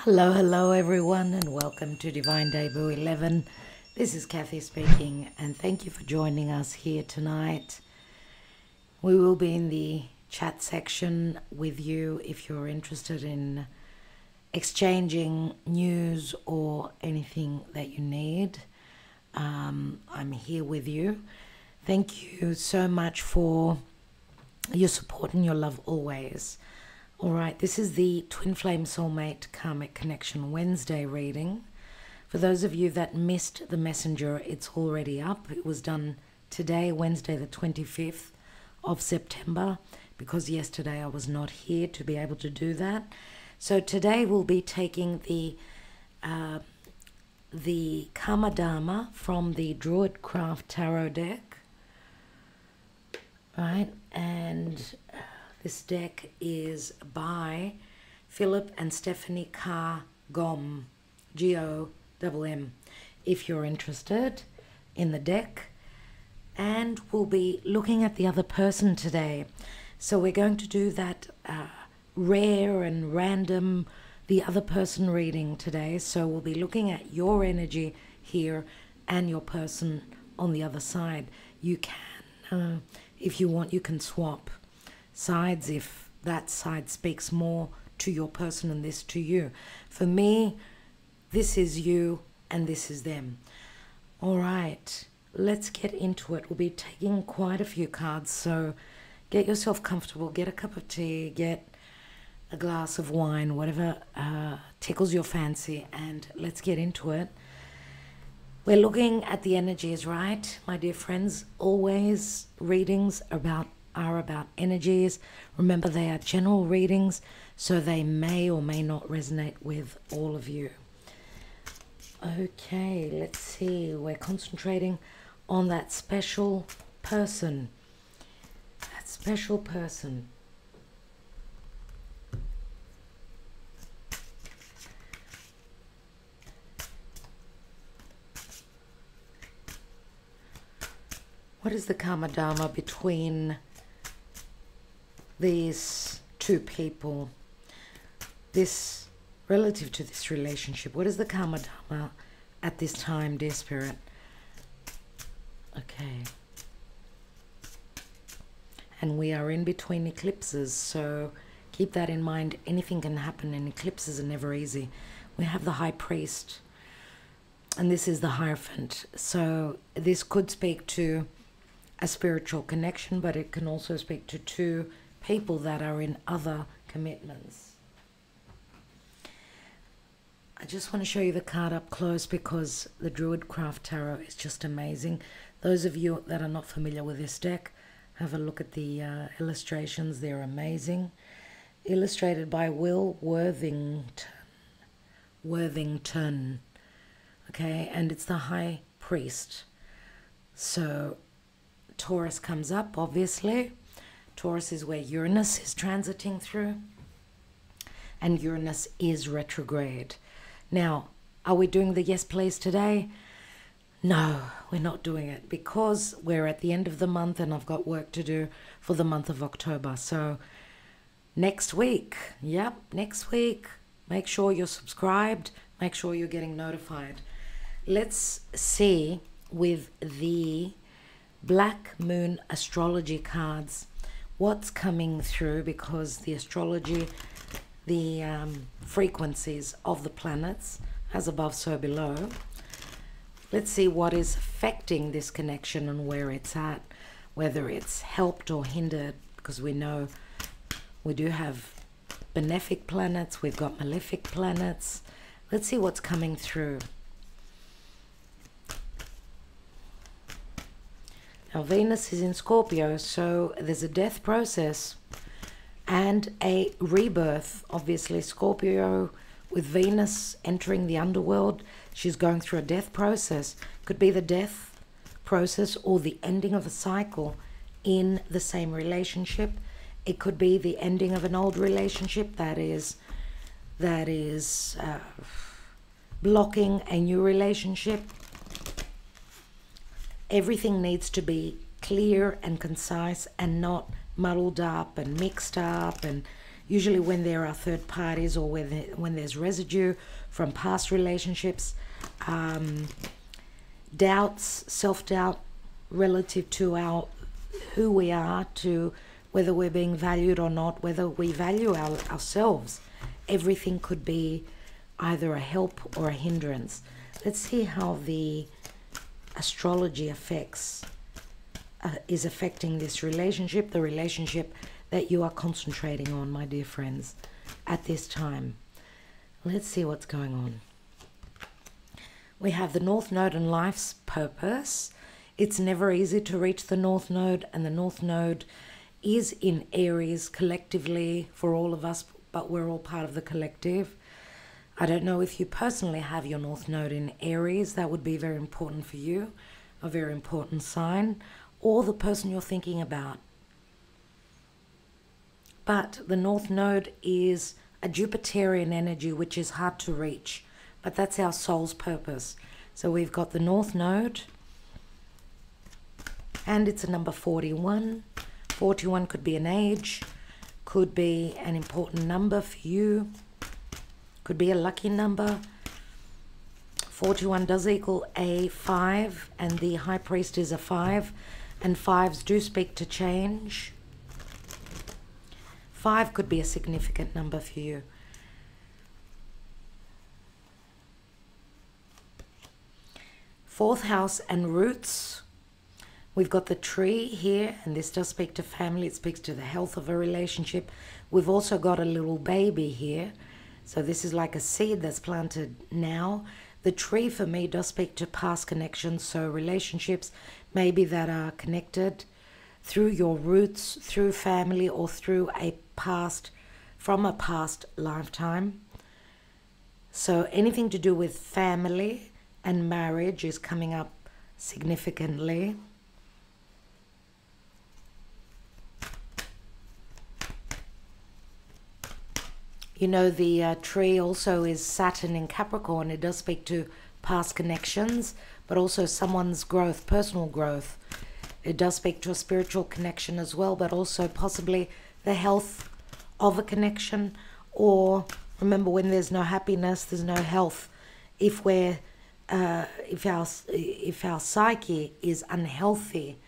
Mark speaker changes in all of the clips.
Speaker 1: Hello everyone, and welcome to Divine Debut 11. This is Kathy speaking, and thank you for joining us here tonight. We will be in the chat section with you if you're interested in exchanging news or anything that you need. I'm here with you. Thank you so much for your support and your love always. All right, this is the Twin Flame Soulmate Karmic Connection Wednesday reading. For those of you that missed the messenger, it's already up. It was done today, Wednesday the 25th of September, because yesterday I was not here to be able to do that. So today we'll be taking the Karma Dharma from the Druidcraft Tarot deck. Right, and this deck is by Philip and Stephanie Carr Gomm, Gomm, if you're interested in the deck. And we'll be looking at the other person today. So we're going to do that rare and random, the other person reading today. So we'll be looking at your energy here and your person on the other side. You can, if you want, you can swap sides if that side speaks more to your person and this to you. For me, this is you and this is them. All right, let's get into it. We'll be taking quite a few cards, so get yourself comfortable, get a cup of tea, get a glass of wine, whatever tickles your fancy, and let's get into it. We're looking at the energies, right, my dear friends? Always readings are about energies. Remember, they are general readings, so they may or may not resonate with all of you. Okay, let's see. We're concentrating on that special person. That special person. What is the Karma Dharma between these two people, this relative to this relationship? What is the Karma Dharma at this time, dear Spirit? Okay. And we are in between eclipses, so keep that in mind. Anything can happen, and eclipses are never easy. We have the High Priest, and this is the Hierophant. So this could speak to a spiritual connection, but it can also speak to two people that are in other commitments. I just want to show you the card up close because the Druidcraft Tarot is just amazing. Those of you that are not familiar with this deck, have a look at the illustrations. They're amazing. Illustrated by Will Worthington. Okay, and it's the High Priest. So Taurus comes up, obviously. Taurus is where Uranus is transiting through, and Uranus is retrograde. Now, are we doing the yes please today? No, we're not doing it because we're at the end of the month and I've got work to do for the month of October. So next week, next week, make sure you're subscribed, make sure you're getting notified. Let's see with the Black Moon astrology cards what's coming through, because the astrology, the frequencies of the planets, as above so below. Let's see what is affecting this connection and where it's at, whether it's helped or hindered, because we know we do have benefic planets, we've got malefic planets. Let's see what's coming through. Now, Venus is in Scorpio, so there's a death process and a rebirth. Obviously, Scorpio with Venus entering the underworld, she's going through a death process. Could be the death process or the ending of a cycle in the same relationship. It could be the ending of an old relationship that is blocking a new relationship. Everything needs to be clear and concise and not muddled up and mixed up, and usually when there are third parties or when there's residue from past relationships, doubts, self-doubt relative to who we are, to whether we're being valued or not, whether we value ourselves. Everything could be either a help or a hindrance. Let's see how the astrology is affecting this relationship, the relationship that you are concentrating on, my dear friends, at this time. Let's see what's going on. We have the North Node and life's purpose. It's never easy to reach the North Node, and the North Node is in Aries collectively for all of us, but we're all part of the collective. I don't know if you personally have your North Node in Aries. That would be very important for you, a very important sign, or the person you're thinking about. But the North Node is a Jupiterian energy, which is hard to reach, but that's our soul's purpose. So we've got the North Node, and it's a number 41. 41 could be an age, could be an important number for you, could be a lucky number. 41 does equal a 5, and the High Priest is a 5, and 5s do speak to change. 5 could be a significant number for you. Fourth house and roots. We've got the tree here, and this does speak to family. It speaks to the health of a relationship. We've also got a little baby here. So this is like a seed that's planted now. The tree for me does speak to past connections. So relationships maybe that are connected through your roots, through family, or through from a past lifetime. So anything to do with family and marriage is coming up significantly. You know, the tree also is Saturn in Capricorn. It does speak to past connections, but also someone's growth, personal growth. It does speak to a spiritual connection as well, but also possibly the health of a connection. Or remember, when there's no happiness, there's no health. If our psyche is unhealthy,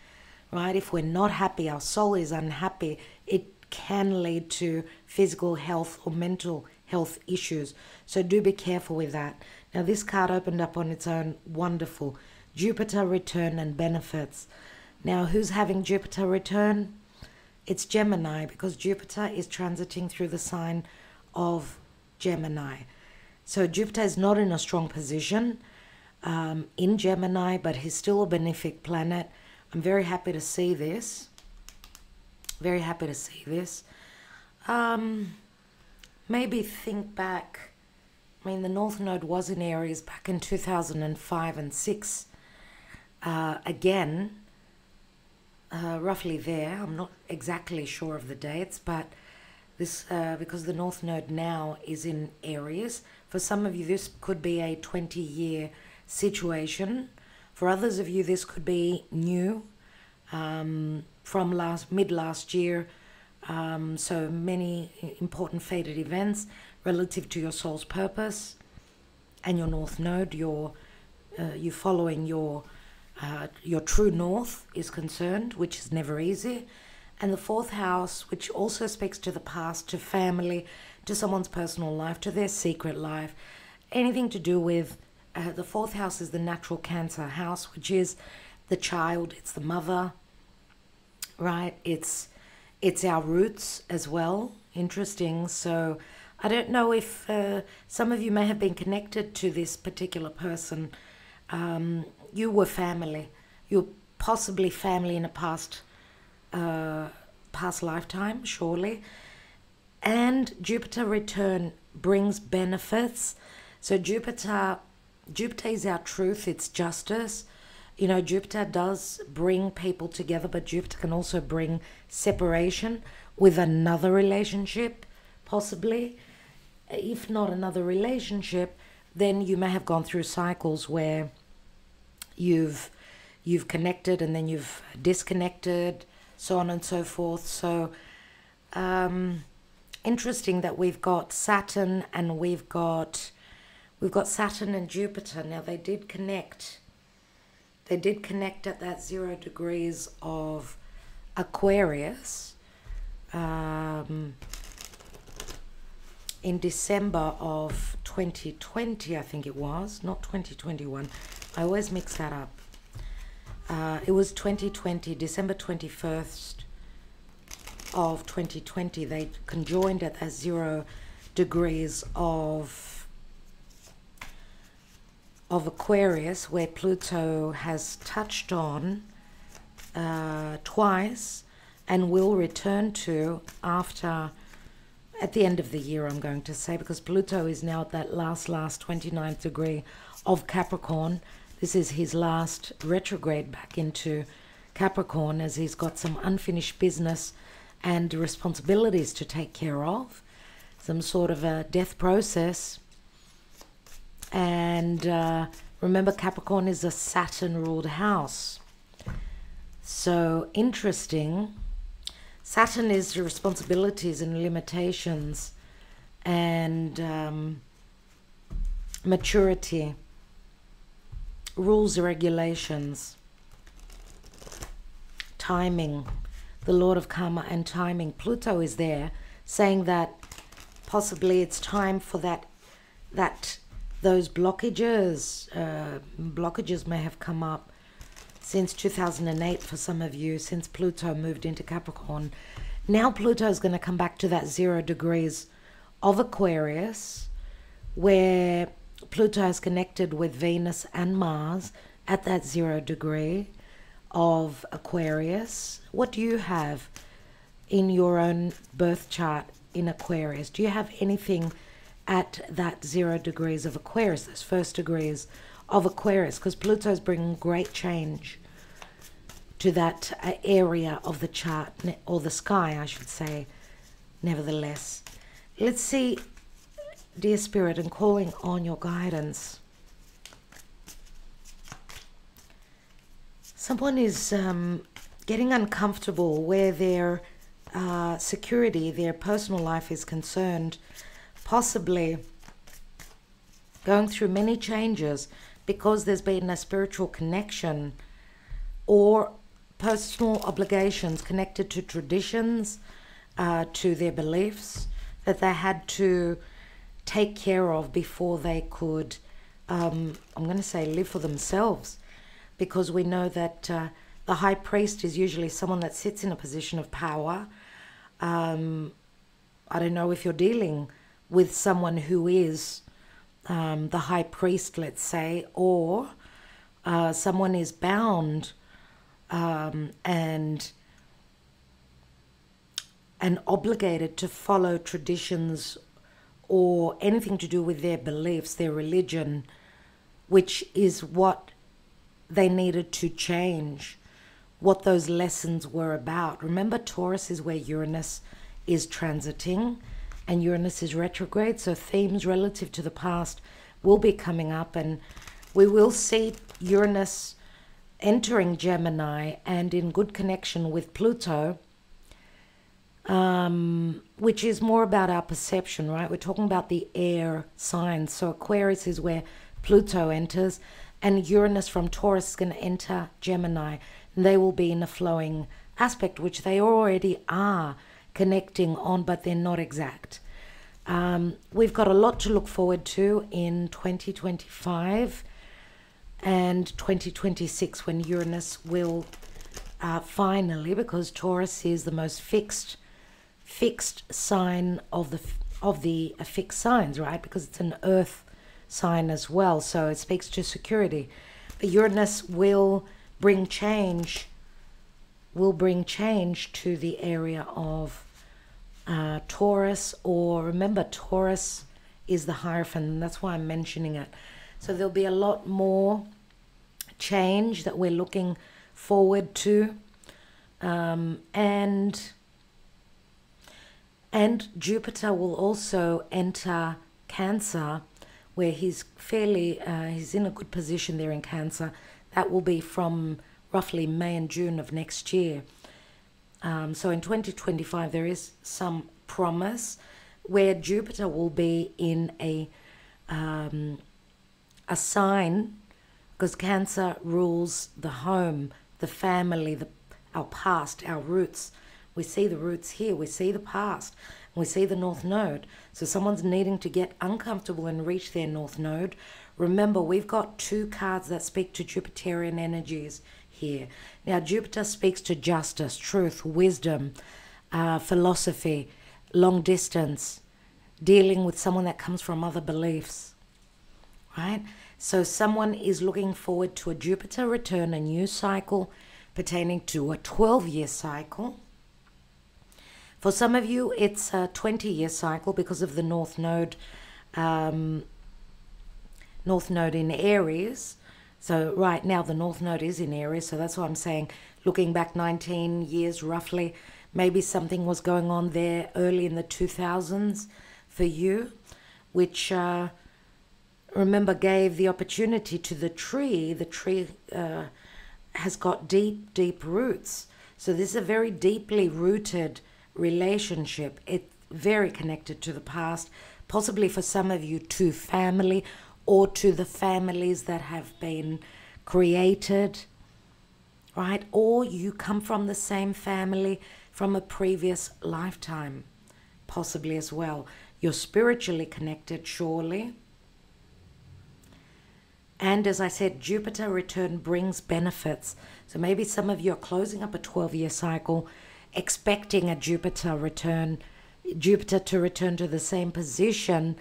Speaker 1: right? If we're not happy, our soul is unhappy, it can lead to physical health or mental health issues. So do be careful with that. Now this card opened up on its own. Wonderful. Jupiter return and benefits. Now who's having Jupiter return? It's Gemini, because Jupiter is transiting through the sign of Gemini. So Jupiter is not in a strong position in Gemini, but he's still a benefic planet. I'm very happy to see this. Very happy to see this. Maybe think back. I mean, the North Node was in Aries back in 2005 and 6. Again, roughly there. I'm not exactly sure of the dates, but this because the North Node now is in Aries. For some of you, this could be a 20-year situation. For others of you, this could be new. From mid last year, so many important fated events relative to your soul's purpose and your North Node. You following your true north is concerned, which is never easy. And the fourth house, which also speaks to the past, to family, to someone's personal life, to their secret life, anything to do with the fourth house is the natural Cancer house, which is the child, it's the mother. Right, it's our roots as well. Interesting. So I don't know if some of you may have been connected to this particular person. You were family. You're possibly family in a past lifetime, surely. And Jupiter return brings benefits. So Jupiter is our truth. It's justice. You know, Jupiter does bring people together, but Jupiter can also bring separation with another relationship, possibly. If not another relationship, then you may have gone through cycles where you've connected and then you've disconnected, so on and so forth. So interesting that we've got Saturn and we've got Saturn and Jupiter. Now they did connect. They did connect at that 0 degrees of Aquarius in December of 2020, I think it was, not 2021. I always mix that up. It was 2020, December 21st of 2020. They conjoined at that 0 degrees of Aquarius, where Pluto has touched on twice and will return to at the end of the year, I'm going to say, because Pluto is now at that last 29th degree of Capricorn. This is his last retrograde back into Capricorn, as he's got some unfinished business and responsibilities to take care of, some sort of a death process. And remember, Capricorn is a Saturn-ruled house. So interesting. Saturn is responsibilities and limitations and maturity, rules and regulations, timing, the Lord of Karma and timing. Pluto is there saying that possibly it's time for those blockages may have come up since 2008 for some of you, since Pluto moved into Capricorn. Now Pluto is going to come back to that 0 degrees of Aquarius, where Pluto has connected with Venus and Mars at that 0 degree of Aquarius. What do you have in your own birth chart in Aquarius? Do you have anything at that 0 degrees of Aquarius, those first degrees of Aquarius? Because Pluto is bringing great change to that area of the chart, or the sky, I should say, nevertheless. Let's see, dear Spirit, and calling on your guidance. Someone is getting uncomfortable where their security, their personal life is concerned, possibly going through many changes because there's been a spiritual connection or personal obligations connected to traditions, to their beliefs that they had to take care of before they could, I'm going to say, live for themselves. Because we know that the high priest is usually someone that sits in a position of power. I don't know if you're dealing with someone who is the high priest, let's say, or someone is bound and obligated to follow traditions or anything to do with their beliefs, their religion, which is what they needed to change, what those lessons were about. Remember, Taurus is where Uranus is transiting, and Uranus is retrograde, so themes relative to the past will be coming up, and we will see Uranus entering Gemini and in good connection with Pluto, which is more about our perception, right? We're talking about the air signs. So Aquarius is where Pluto enters, and Uranus from Taurus is going to enter Gemini. And they will be in a flowing aspect, which they already are connecting on, but they're not exact. We've got a lot to look forward to in 2025 and 2026, when Uranus will finally, because Taurus is the most fixed sign of the fixed signs, right? Because it's an earth sign as well, so it speaks to security. But Uranus will bring change, to the area of Taurus, or remember, Taurus is the Hierophant, and that's why I'm mentioning it. So there'll be a lot more change that we're looking forward to, and Jupiter will also enter Cancer, where he's he's in a good position there in Cancer. That will be from roughly May and June of next year. So in 2025 there is some promise, where Jupiter will be in a sign, because Cancer rules the home, the family, our past, our roots. We see the roots here, we see the past, we see the North Node. So someone's needing to get uncomfortable and reach their North Node. Remember, we've got 2 cards that speak to Jupiterian energies here. Now, Jupiter speaks to justice, truth, wisdom, philosophy, long distance, dealing with someone that comes from other beliefs, right? So someone is looking forward to a Jupiter return, a new cycle pertaining to a 12-year cycle. For some of you, it's a 20-year cycle because of the North Node in Aries. So right now the North Node is in Aries, so that's what I'm saying. Looking back 19 years roughly, maybe something was going on there early in the 2000s for you, which remember gave the opportunity to the tree. The tree has got deep roots. So this is a very deeply rooted relationship. It's very connected to the past, possibly for some of you to family or to the families that have been created, right? Or you come from the same family from a previous lifetime, possibly as well. You're spiritually connected, surely. And as I said, Jupiter return brings benefits. So maybe some of you are closing up a 12-year cycle, expecting a Jupiter to return to the same position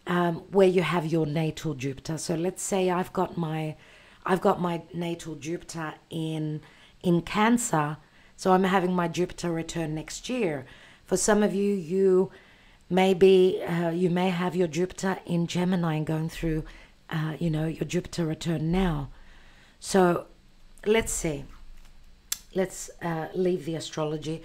Speaker 1: where you have your natal Jupiter. So let's say I've got my natal Jupiter in Cancer, so I'm having my Jupiter return next year. For some of you, you may have your Jupiter in Gemini and going through your Jupiter return now. So let's see. Let's leave the astrology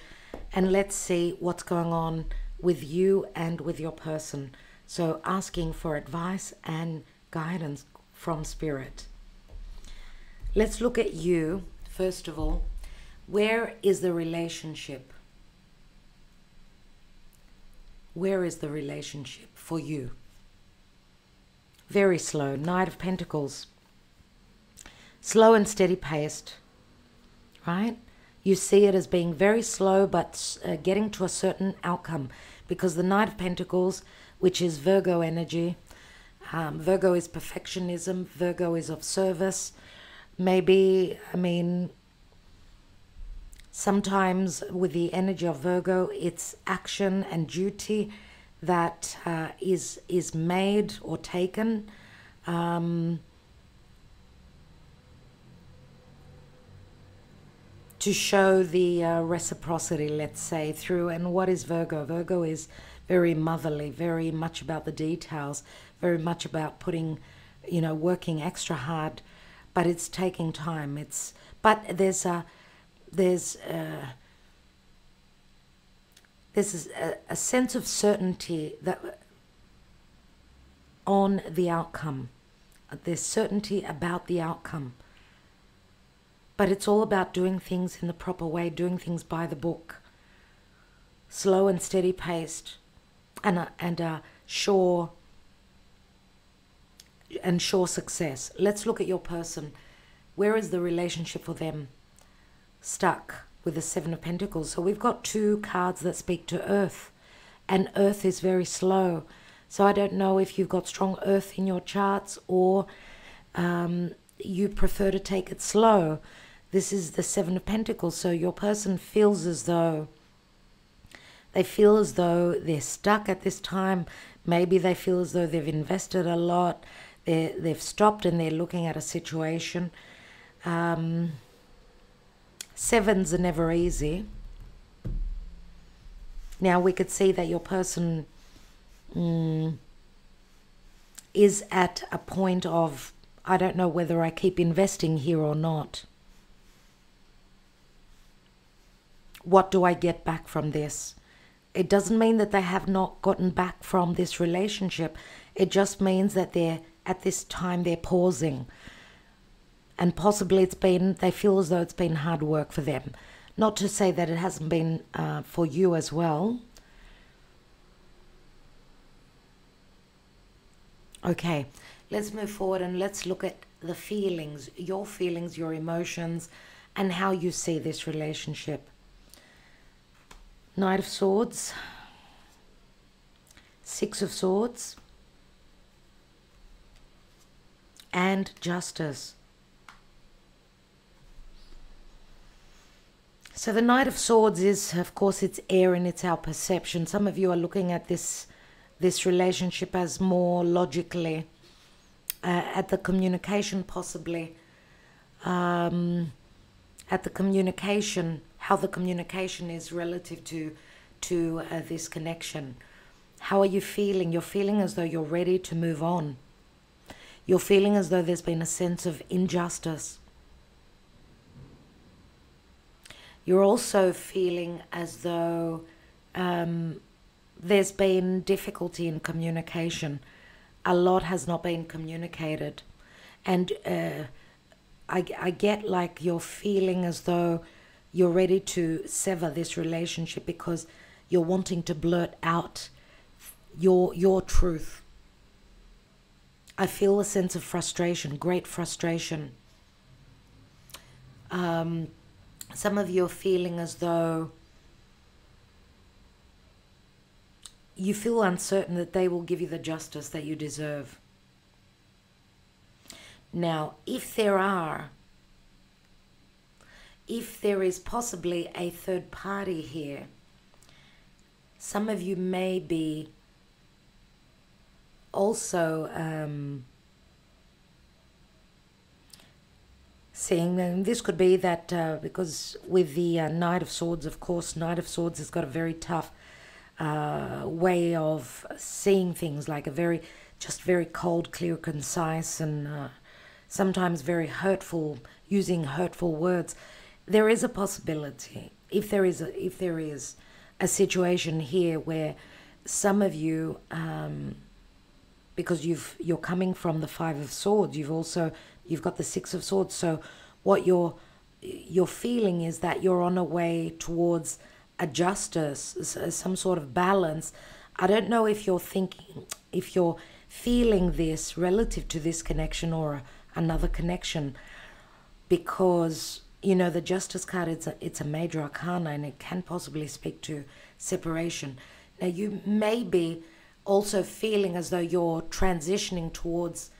Speaker 1: and let's see what's going on with you and with your person. So asking for advice and guidance from Spirit. Let's look at you, first of all. Where is the relationship? Where is the relationship for you? Very slow. Knight of Pentacles. Slow and steady paced, right? You see it as being very slow, but getting to a certain outcome, because the Knight of Pentacles, which is Virgo energy, Virgo is perfectionism, Virgo is of service. Maybe, sometimes with the energy of Virgo, it's action and duty that is made or taken. To show the reciprocity, let's say, through. And what is Virgo? Virgo is very motherly, very much about the details, very much about putting, working extra hard, but it's taking time. But there's a sense of certainty that on the outcome. There's certainty about the outcome. But it's all about doing things in the proper way, doing things by the book. Slow and steady paced, and sure success. Let's look at your person. Where is the relationship for them? Stuck with the Seven of Pentacles. So we've got 2 cards that speak to Earth, and Earth is very slow. So I don't know if you've got strong Earth in your charts, or you prefer to take it slow. This is the Seven of Pentacles. So your person feels as though they're stuck at this time. Maybe they feel as though they've invested a lot. They've stopped and they're looking at a situation. Sevens are never easy. Now we could see that your person is at a point of, I don't know whether I keep investing here or not. What do I get back from this? It doesn't mean that they have not gotten back from this relationship. It just means that at this time they're pausing. And possibly they feel as though it's been hard work for them. Not to say that it hasn't been for you as well. Okay, let's move forward and let's look at the feelings, your emotions, and how you see this relationship. Knight of Swords, Six of Swords, and Justice. So the Knight of Swords is, of course, it's air and it's our perception. Some of you are looking at this relationship as more logically, at the communication possibly, at the communication, how the communication is relative to this connection. How are you feeling? You're feeling as though you're ready to move on. You're feeling as though there's been a sense of injustice. You're also feeling as though there's been difficulty in communication. A lot has not been communicated. And I get like you're feeling as though you're ready to sever this relationship because you're wanting to blurt out your truth. I feel a sense of frustration, great frustration. Some of you are feeling as though you feel uncertain that they will give you the justice that you deserve. Now, if there is possibly a third party here, some of you may be also seeing, and this could be that because with the Knight of Swords, of course, Knight of Swords has got a very tough way of seeing things, like a very cold, clear, concise, and sometimes very hurtful, using hurtful words. There is a possibility, if there is a situation here where some of you, because you're coming from the Five of Swords, you've got the Six of Swords. So what you're feeling is that you're on a way towards a justice, some sort of balance. I don't know if you're feeling this relative to this connection or another connection, because the Justice card, it's a major arcana and it can possibly speak to separation. Now you may be also feeling as though you're transitioning towards,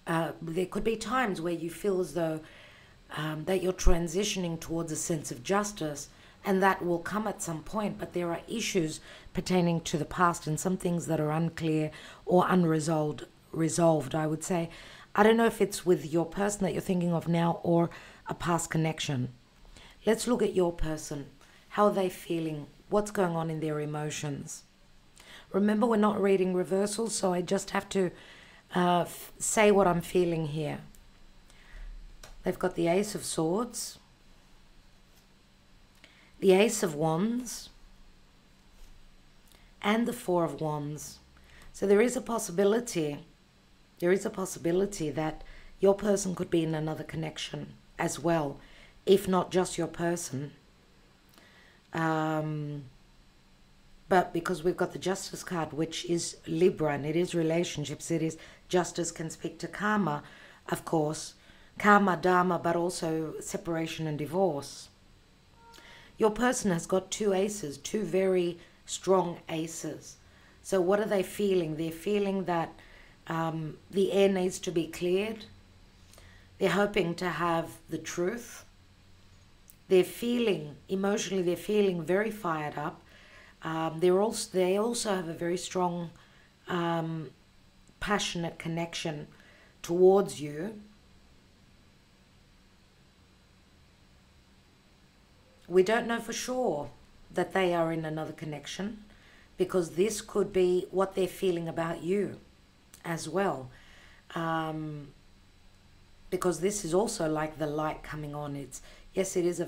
Speaker 1: there could be times where you feel as though that you're transitioning towards a sense of justice, and that will come at some point, but there are issues pertaining to the past and some things that are unclear or resolved, I would say. I don't know if it's with your person that you're thinking of now or a past connection. Let's look at your person. How are they feeling? What's going on in their emotions? Remember, we're not reading reversals, so I just have to say what I'm feeling here. They've got the Ace of Swords, the Ace of Wands, and the Four of Wands. So there is a possibility that your person could be in another connection as well, if not just your person. But because we've got the Justice card, which is Libra, and it is relationships, it is justice, can speak to karma, of course, karma, dharma, but also separation and divorce. Your person has got two aces, two very strong aces. So what are they feeling? They're feeling that the air needs to be cleared. They're hoping to have the truth. They're feeling, emotionally, they're feeling very fired up. They also have a very strong, passionate connection towards you. We don't know for sure that they are in another connection, because this could be what they're feeling about you as well. Because this is also like the light coming on. Yes, it is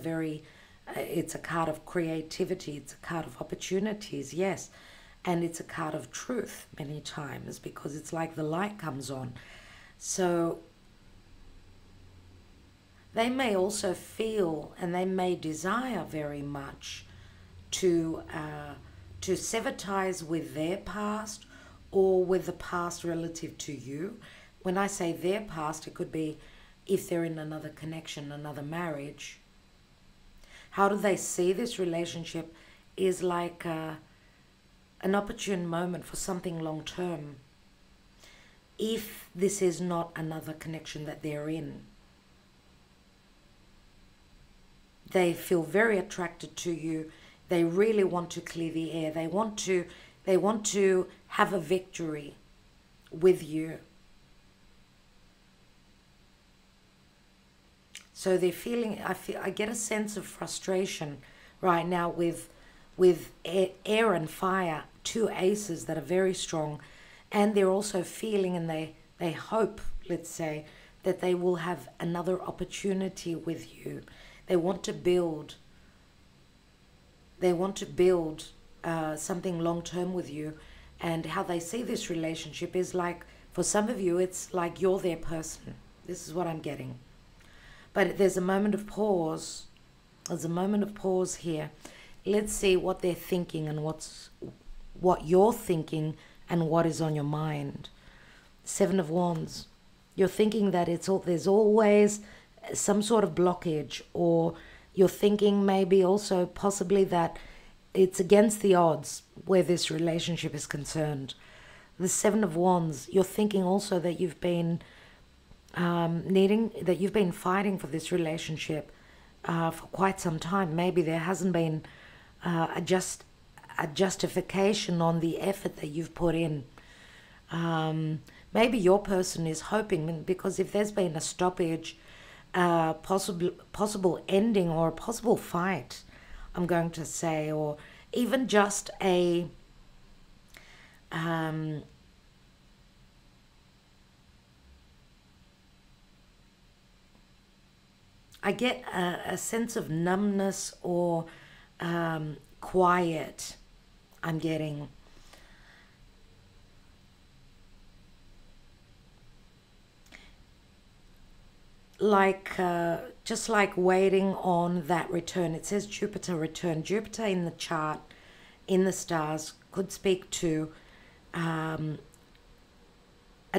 Speaker 1: it's a card of creativity, it's a card of opportunities, yes. And it's a card of truth many times, because it's like the light comes on. So they may also feel, and they may desire very much to sever ties with their past, or with the past relative to you. When I say their past, it could be if they're in another connection, another marriage. How do they see this relationship is like an opportune moment for something long term. If this is not another connection that they're in, they feel very attracted to you. They really want to clear the air. They want to have a victory with you. So they're feeling, I get a sense of frustration right now with air and fire, two aces that are very strong. And they're also feeling, and they hope, let's say, that they will have another opportunity with you. They want to build something long-term with you. And how they see this relationship is like, for some of you, it's like you're their person. This is what I'm getting. But there's a moment of pause. There's a moment of pause here. Let's see what they're thinking and what you're thinking and what is on your mind. Seven of Wands. You're thinking that there's always some sort of blockage, or you're thinking maybe also possibly that it's against the odds where this relationship is concerned. The Seven of Wands, you're thinking also that you've been you've been fighting for this relationship for quite some time. Maybe there hasn't been a justification on the effort that you've put in. Maybe your person is hoping, because if there's been a stoppage, possible ending or a possible fight, I'm going to say, or even just a I get a sense of numbness or quiet. I'm getting. Like, just like waiting on that return. It says Jupiter return. Jupiter in the chart, in the stars, could speak to a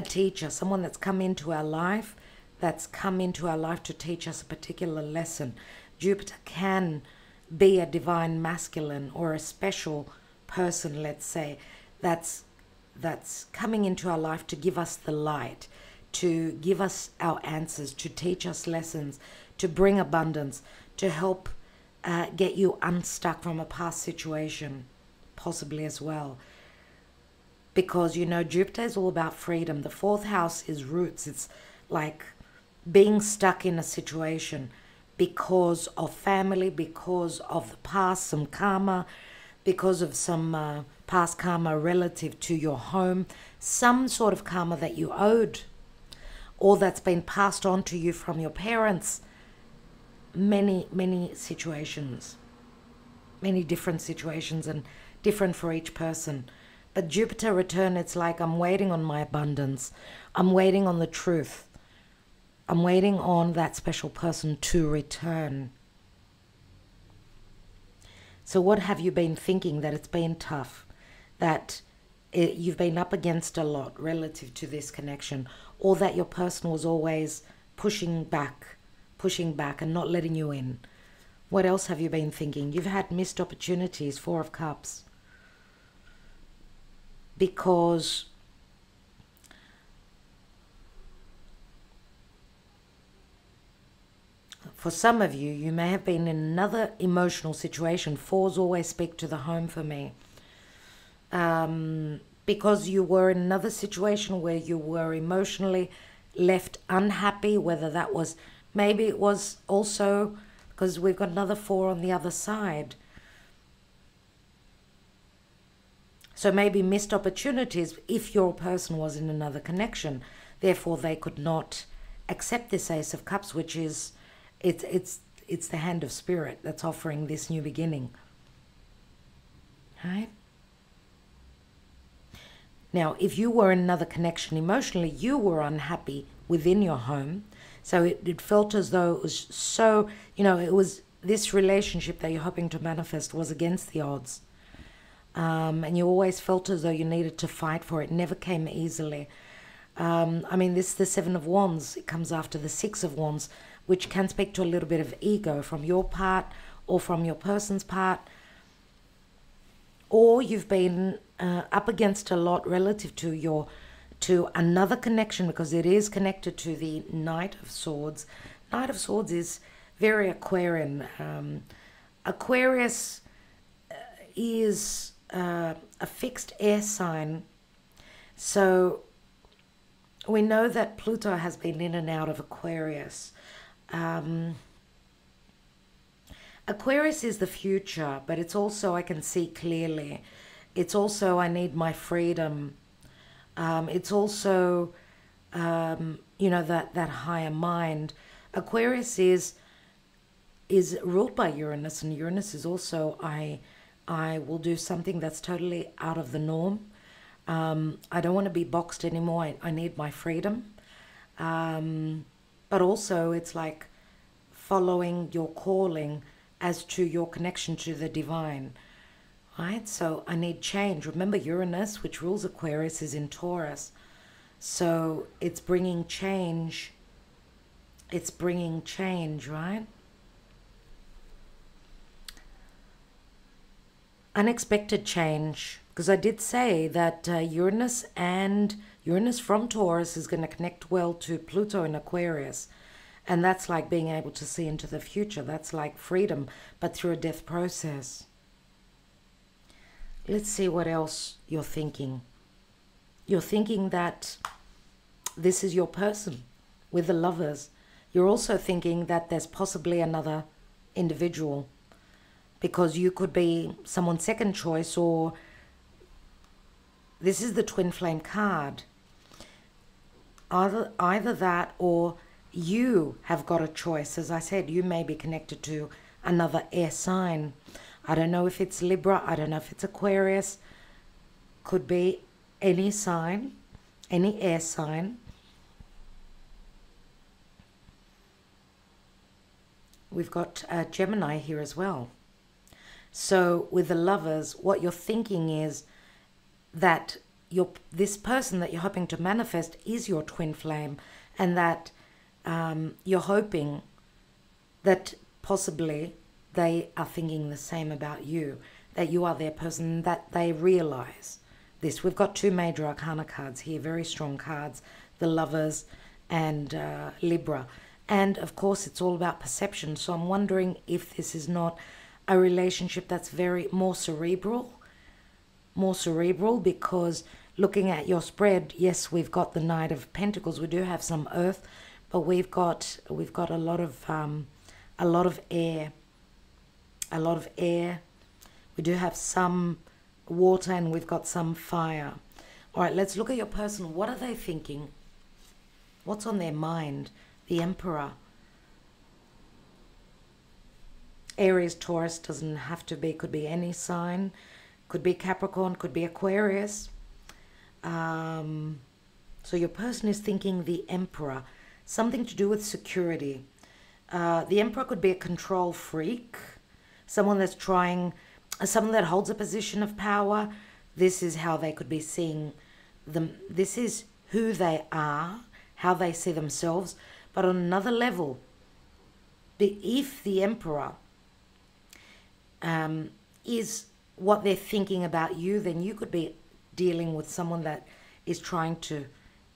Speaker 1: teacher, someone that's come into our life, to teach us a particular lesson. Jupiter can be a divine masculine or a special person, let's say, that's coming into our life to give us the light, to give us our answers, to teach us lessons, to bring abundance, to help get you unstuck from a past situation, possibly as well. Because, you know, Jupiter is all about freedom. The fourth house is roots. It's like being stuck in a situation because of family, because of the past, some karma, because of some past karma relative to your home, some sort of karma that you owed, or that's been passed on to you from your parents. Many situations, many different situations, and different for each person. But Jupiter return, it's like I'm waiting on my abundance. I'm waiting on the truth. I'm waiting on that special person to return. So what have you been thinking? That it's been tough, that you've been up against a lot relative to this connection, or that your person was always pushing back and not letting you in. What else have you been thinking? You've had missed opportunities, Four of Cups. Because for some of you, you may have been in another emotional situation. Fours always speak to the home for me. Because you were in another situation where you were emotionally left unhappy, whether that was, maybe it was also because we've got another four on the other side. So maybe missed opportunities if your person was in another connection. Therefore, they could not accept this Ace of Cups, which is, it's the hand of spirit that's offering this new beginning. Right? Now, if you were in another connection emotionally, you were unhappy within your home. So it felt as though it was so, you know, it was this relationship that you're hoping to manifest was against the odds. and you always felt as though you needed to fight for it. It never came easily. I mean, this is the Seven of Wands. It comes after the Six of Wands, which can speak to a little bit of ego from your part or from your person's part. Or you've been up against a lot relative to another connection, because it is connected to the Knight of Swords. Knight of Swords is very Aquarian. Aquarius is a fixed air sign. So we know that Pluto has been in and out of Aquarius. Aquarius is the future, but it's also, I can see clearly. It's also, I need my freedom. It's also, you know, that higher mind. Aquarius is ruled by Uranus, and Uranus is also, I will do something that's totally out of the norm. I don't want to be boxed anymore. I need my freedom. But also it's like following your calling as to your connection to the divine, right? So I need change. Remember, Uranus, which rules Aquarius, is in Taurus. So it's bringing change. It's bringing change, right? Unexpected change. Because I did say that Uranus from Taurus is going to connect well to Pluto in Aquarius. And that's like being able to see into the future. That's like freedom, but through a death process. Let's see what else you're thinking. You're thinking that this is your person with the Lovers. You're also thinking that there's possibly another individual, because you could be someone's second choice, or this is the twin flame card. Either that, or you have got a choice. As I said, you may be connected to another air sign. I don't know if it's Libra. I don't know if it's Aquarius. Could be any sign, any air sign. We've got Gemini here as well. So with the Lovers, what you're thinking is that this person that you're hoping to manifest is your twin flame, and that you're hoping that possibly they are thinking the same about you, that you are their person, that they realize this. We've got two major arcana cards here, very strong cards, the Lovers and Libra. And of course, it's all about perception. So I'm wondering if this is not a relationship that's more cerebral, because looking at your spread, yes, we've got the Knight of Pentacles. We do have some earth, but we've got a lot of air. A lot of air. We do have some water, and we've got some fire. All right, let's look at your person. What are they thinking? What's on their mind? The Emperor. Aries, Taurus, doesn't have to be, could be any sign. Could be Capricorn, could be Aquarius. So your person is thinking the Emperor. Something to do with security. The Emperor could be a control freak. Someone that's someone that holds a position of power. This is how they could be seeing them. This is who they are, how they see themselves. But on another level, if the Emperor is what they're thinking about you, then you could be dealing with someone that is trying to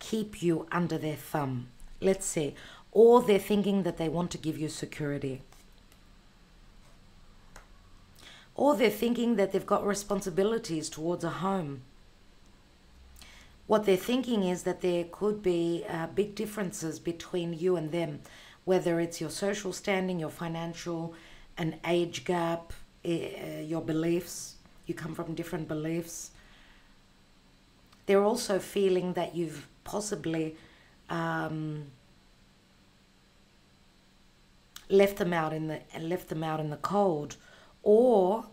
Speaker 1: keep you under their thumb. Let's see. Or they're thinking that they want to give you security. Or they're thinking that they've got responsibilities towards a home. What they're thinking is that there could be big differences between you and them, whether it's your social standing, your financial, an age gap, your beliefs. You come from different beliefs. They're also feeling that you've possibly left them out in the cold, or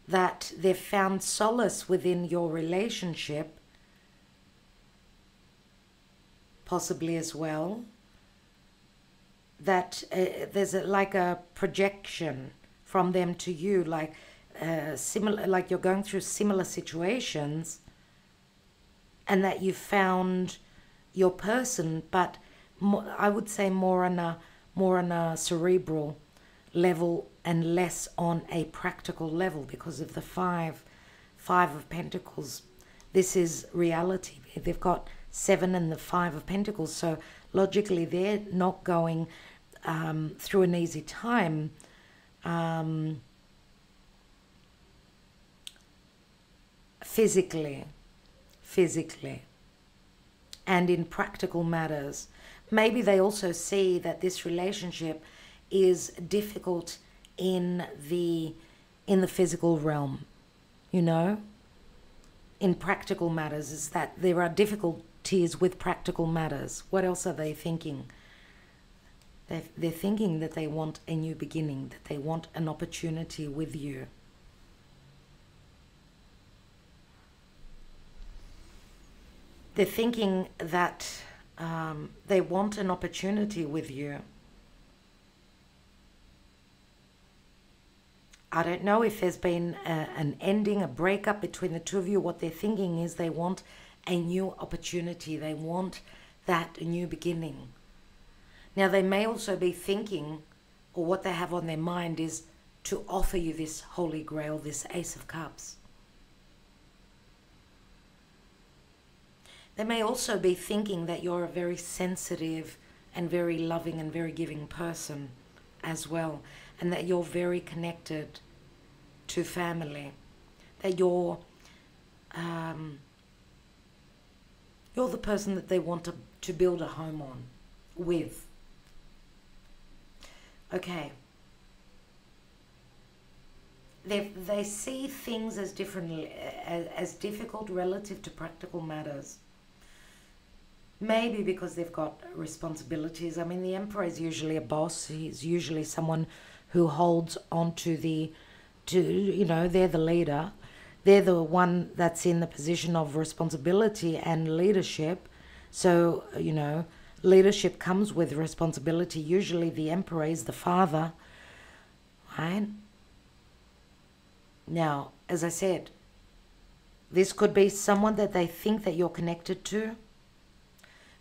Speaker 1: that they've found solace within your relationship, possibly as well. That there's like a projection from them to you, like similar, like you're going through similar situations, and that you found your person, but more, I would say more on a cerebral level and less on a practical level, because of the five of Pentacles. This is reality. They've got 7 and the 5 of Pentacles, so logically they're not going through an easy time. Physically, and in practical matters. Maybe they also see that this relationship is difficult in the physical realm, you know, in practical matters, is that there are difficulties with practical matters. What else are they thinking? They're thinking that they want a new beginning, that they want an opportunity with you. They're thinking that they want an opportunity with you. I don't know if there's been an ending, a breakup between the two of you. What they're thinking is they want a new opportunity. They want that new beginning. Now, they may also be thinking, or what they have on their mind is to offer you this Holy Grail, this Ace of Cups. They may also be thinking that you're a very sensitive and very loving and very giving person as well, and that you're very connected to family, that you're the person that they want to build a home on with. Okay. They see things as differently, as difficult relative to practical matters. Maybe because they've got responsibilities. I mean, the Emperor is usually a boss. He's usually someone who holds on to you know, they're the leader. They're the one that's in the position of responsibility and leadership. So, you know, leadership comes with responsibility. Usually the Emperor is the father, right? Now, as I said, this could be someone that they think that you're connected to,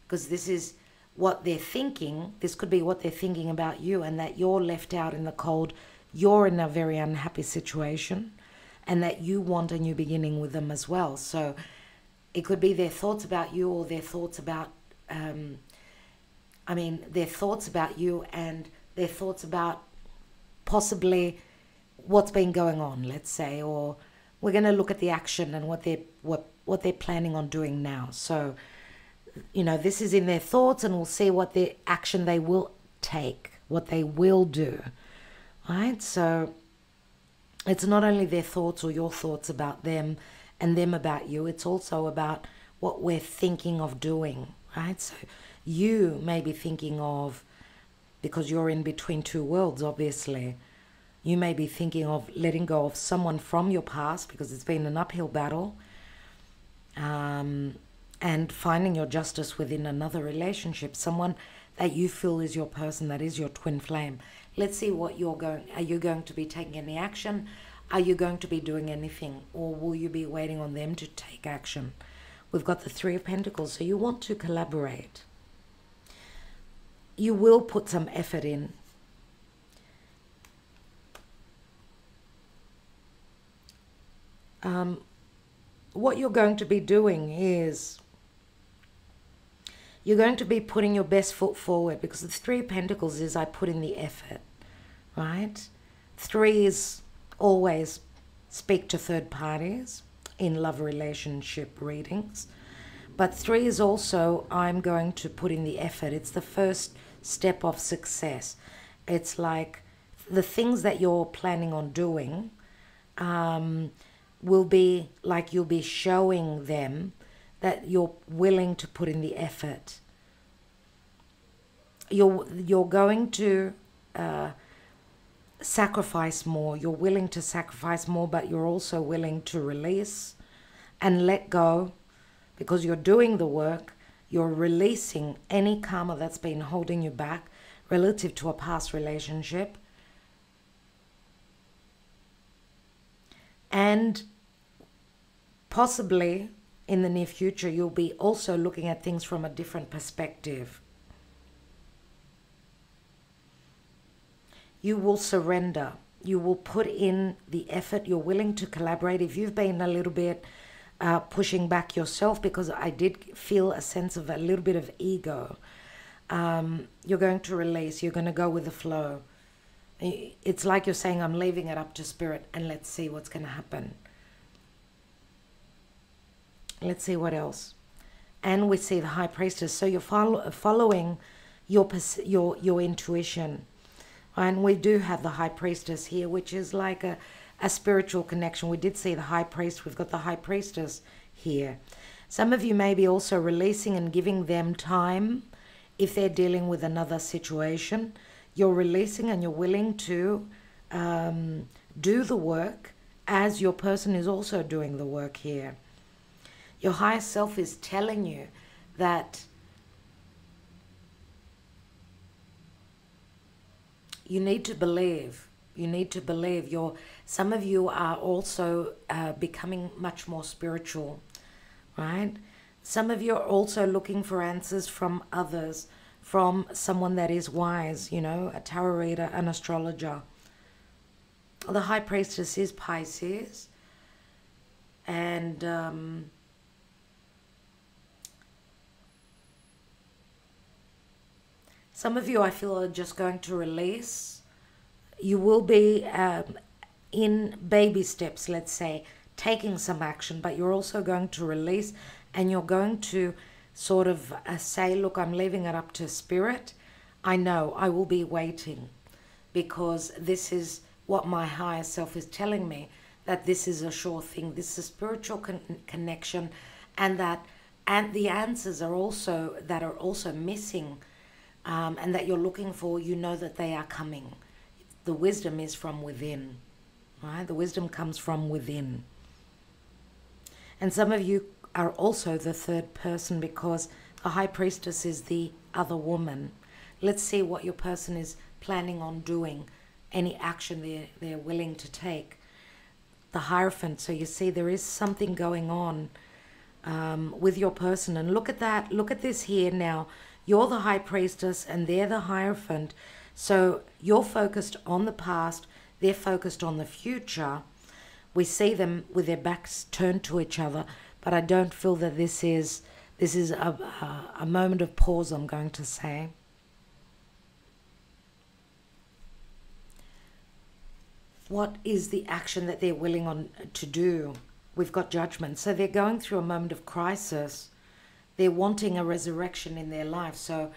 Speaker 1: because this is what they're thinking. This could be what they're thinking about you, and that you're left out in the cold. You're in a very unhappy situation, and that you want a new beginning with them as well. So it could be their thoughts about you, or their thoughts about, their thoughts about you and their thoughts about possibly what's been going on, let's say, or we're going to look at the action and what they're planning on doing now. So, you know, this is in their thoughts, and we'll see what the action they will take, what they will do, right? So it's not only their thoughts or your thoughts about them and them about you, it's also about what we're thinking of doing, right? So you may be thinking of, because you're in between two worlds, obviously, you may be thinking of letting go of someone from your past, because it's been an uphill battle, and finding your justice within another relationship, someone that you feel is your person, that is your twin flame. Let's see what are you going to be taking any action? Are you going to be doing anything? Or will you be waiting on them to take action? We've got the 3 of Pentacles, so you want to collaborate. You will put some effort in. What you're going to be doing is you're going to be putting your best foot forward, because the 3 of Pentacles is I put in the effort, right? 3 is always speak to third parties in love relationship readings. But 3 is also I'm going to put in the effort. It's the first step of success. It's like the things that you're planning on doing will be like you'll be showing them that you're willing to put in the effort. You're going to sacrifice more. You're willing to sacrifice more, but you're also willing to release and let go, because you're doing the work. You're releasing any karma that's been holding you back relative to a past relationship. And possibly in the near future, you'll be also looking at things from a different perspective. You will surrender. You will put in the effort. You're willing to collaborate. If you've been a little bit pushing back yourself, because I did feel a sense of a little bit of ego, you're going to release. You're going to go with the flow. It's like you're saying, I'm leaving it up to spirit and let's see what's going to happen. Let's see what else. And we see the high priestess. So you're following your intuition. And we do have the high priestess here, which is like a spiritual connection. We did see the high priest. We've got the high priestess here. Some of you may be also releasing and giving them time if they're dealing with another situation. You're releasing and you're willing to do the work as your person is also doing the work here. Your higher self is telling you that you need to believe. You need to believe. Some of you are also becoming much more spiritual, right? Some of you are also looking for answers from others, from someone that is wise, you know, a tarot reader, an astrologer. The high priestess is Pisces. And some of you, I feel, are just going to release. You will be in baby steps, let's say, taking some action, but you're also going to release, and you're going to sort of say, look, I'm leaving it up to spirit. I know I will be waiting because this is what my higher self is telling me, that this is a sure thing. This is a spiritual connection, and the answers are also missing. And that you're looking for, you know that they are coming. The wisdom is from within, right? The wisdom comes from within. And some of you are also the third person, because the high priestess is the other woman. Let's see what your person is planning on doing, any action they're willing to take. The Hierophant, so you see there is something going on with your person. And look at that, look at this here now. You're the high priestess and they're the Hierophant. So you're focused on the past, they're focused on the future. We see them with their backs turned to each other, but I don't feel that this is a moment of pause, I'm going to say. What is the action that they're willing to do? We've got Judgment. So they're going through a moment of crisis. They're wanting a resurrection in their life. So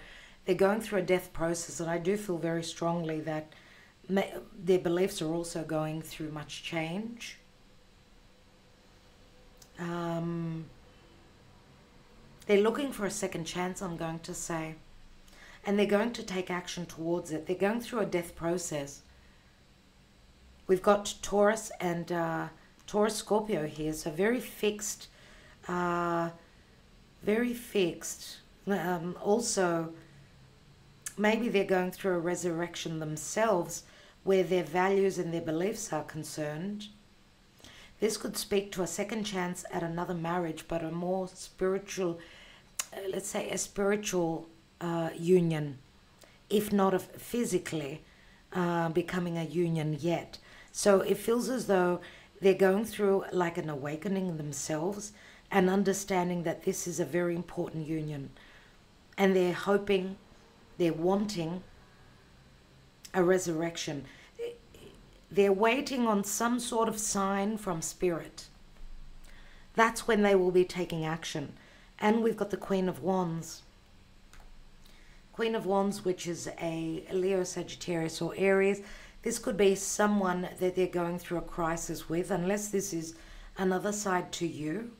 Speaker 1: they're going through a death process. And I do feel very strongly that their beliefs are also going through much change. They're looking for a second chance, I'm going to say. And they're going to take action towards it. They're going through a death process. We've got Taurus and Taurus Scorpio here. So very fixed. Very fixed. Also, maybe they're going through a resurrection themselves where their values and their beliefs are concerned. This could speak to a second chance at another marriage, but a more spiritual, let's say a spiritual union, if not physically becoming a union yet. So it feels as though they're going through like an awakening themselves and understanding that this is a very important union. And they're hoping, they're wanting a resurrection. They're waiting on some sort of sign from spirit. That's when they will be taking action. And we've got the Queen of Wands. Queen of Wands, which is a Leo, Sagittarius or Aries. This could be someone that they're going through a crisis with, unless this is another side to you.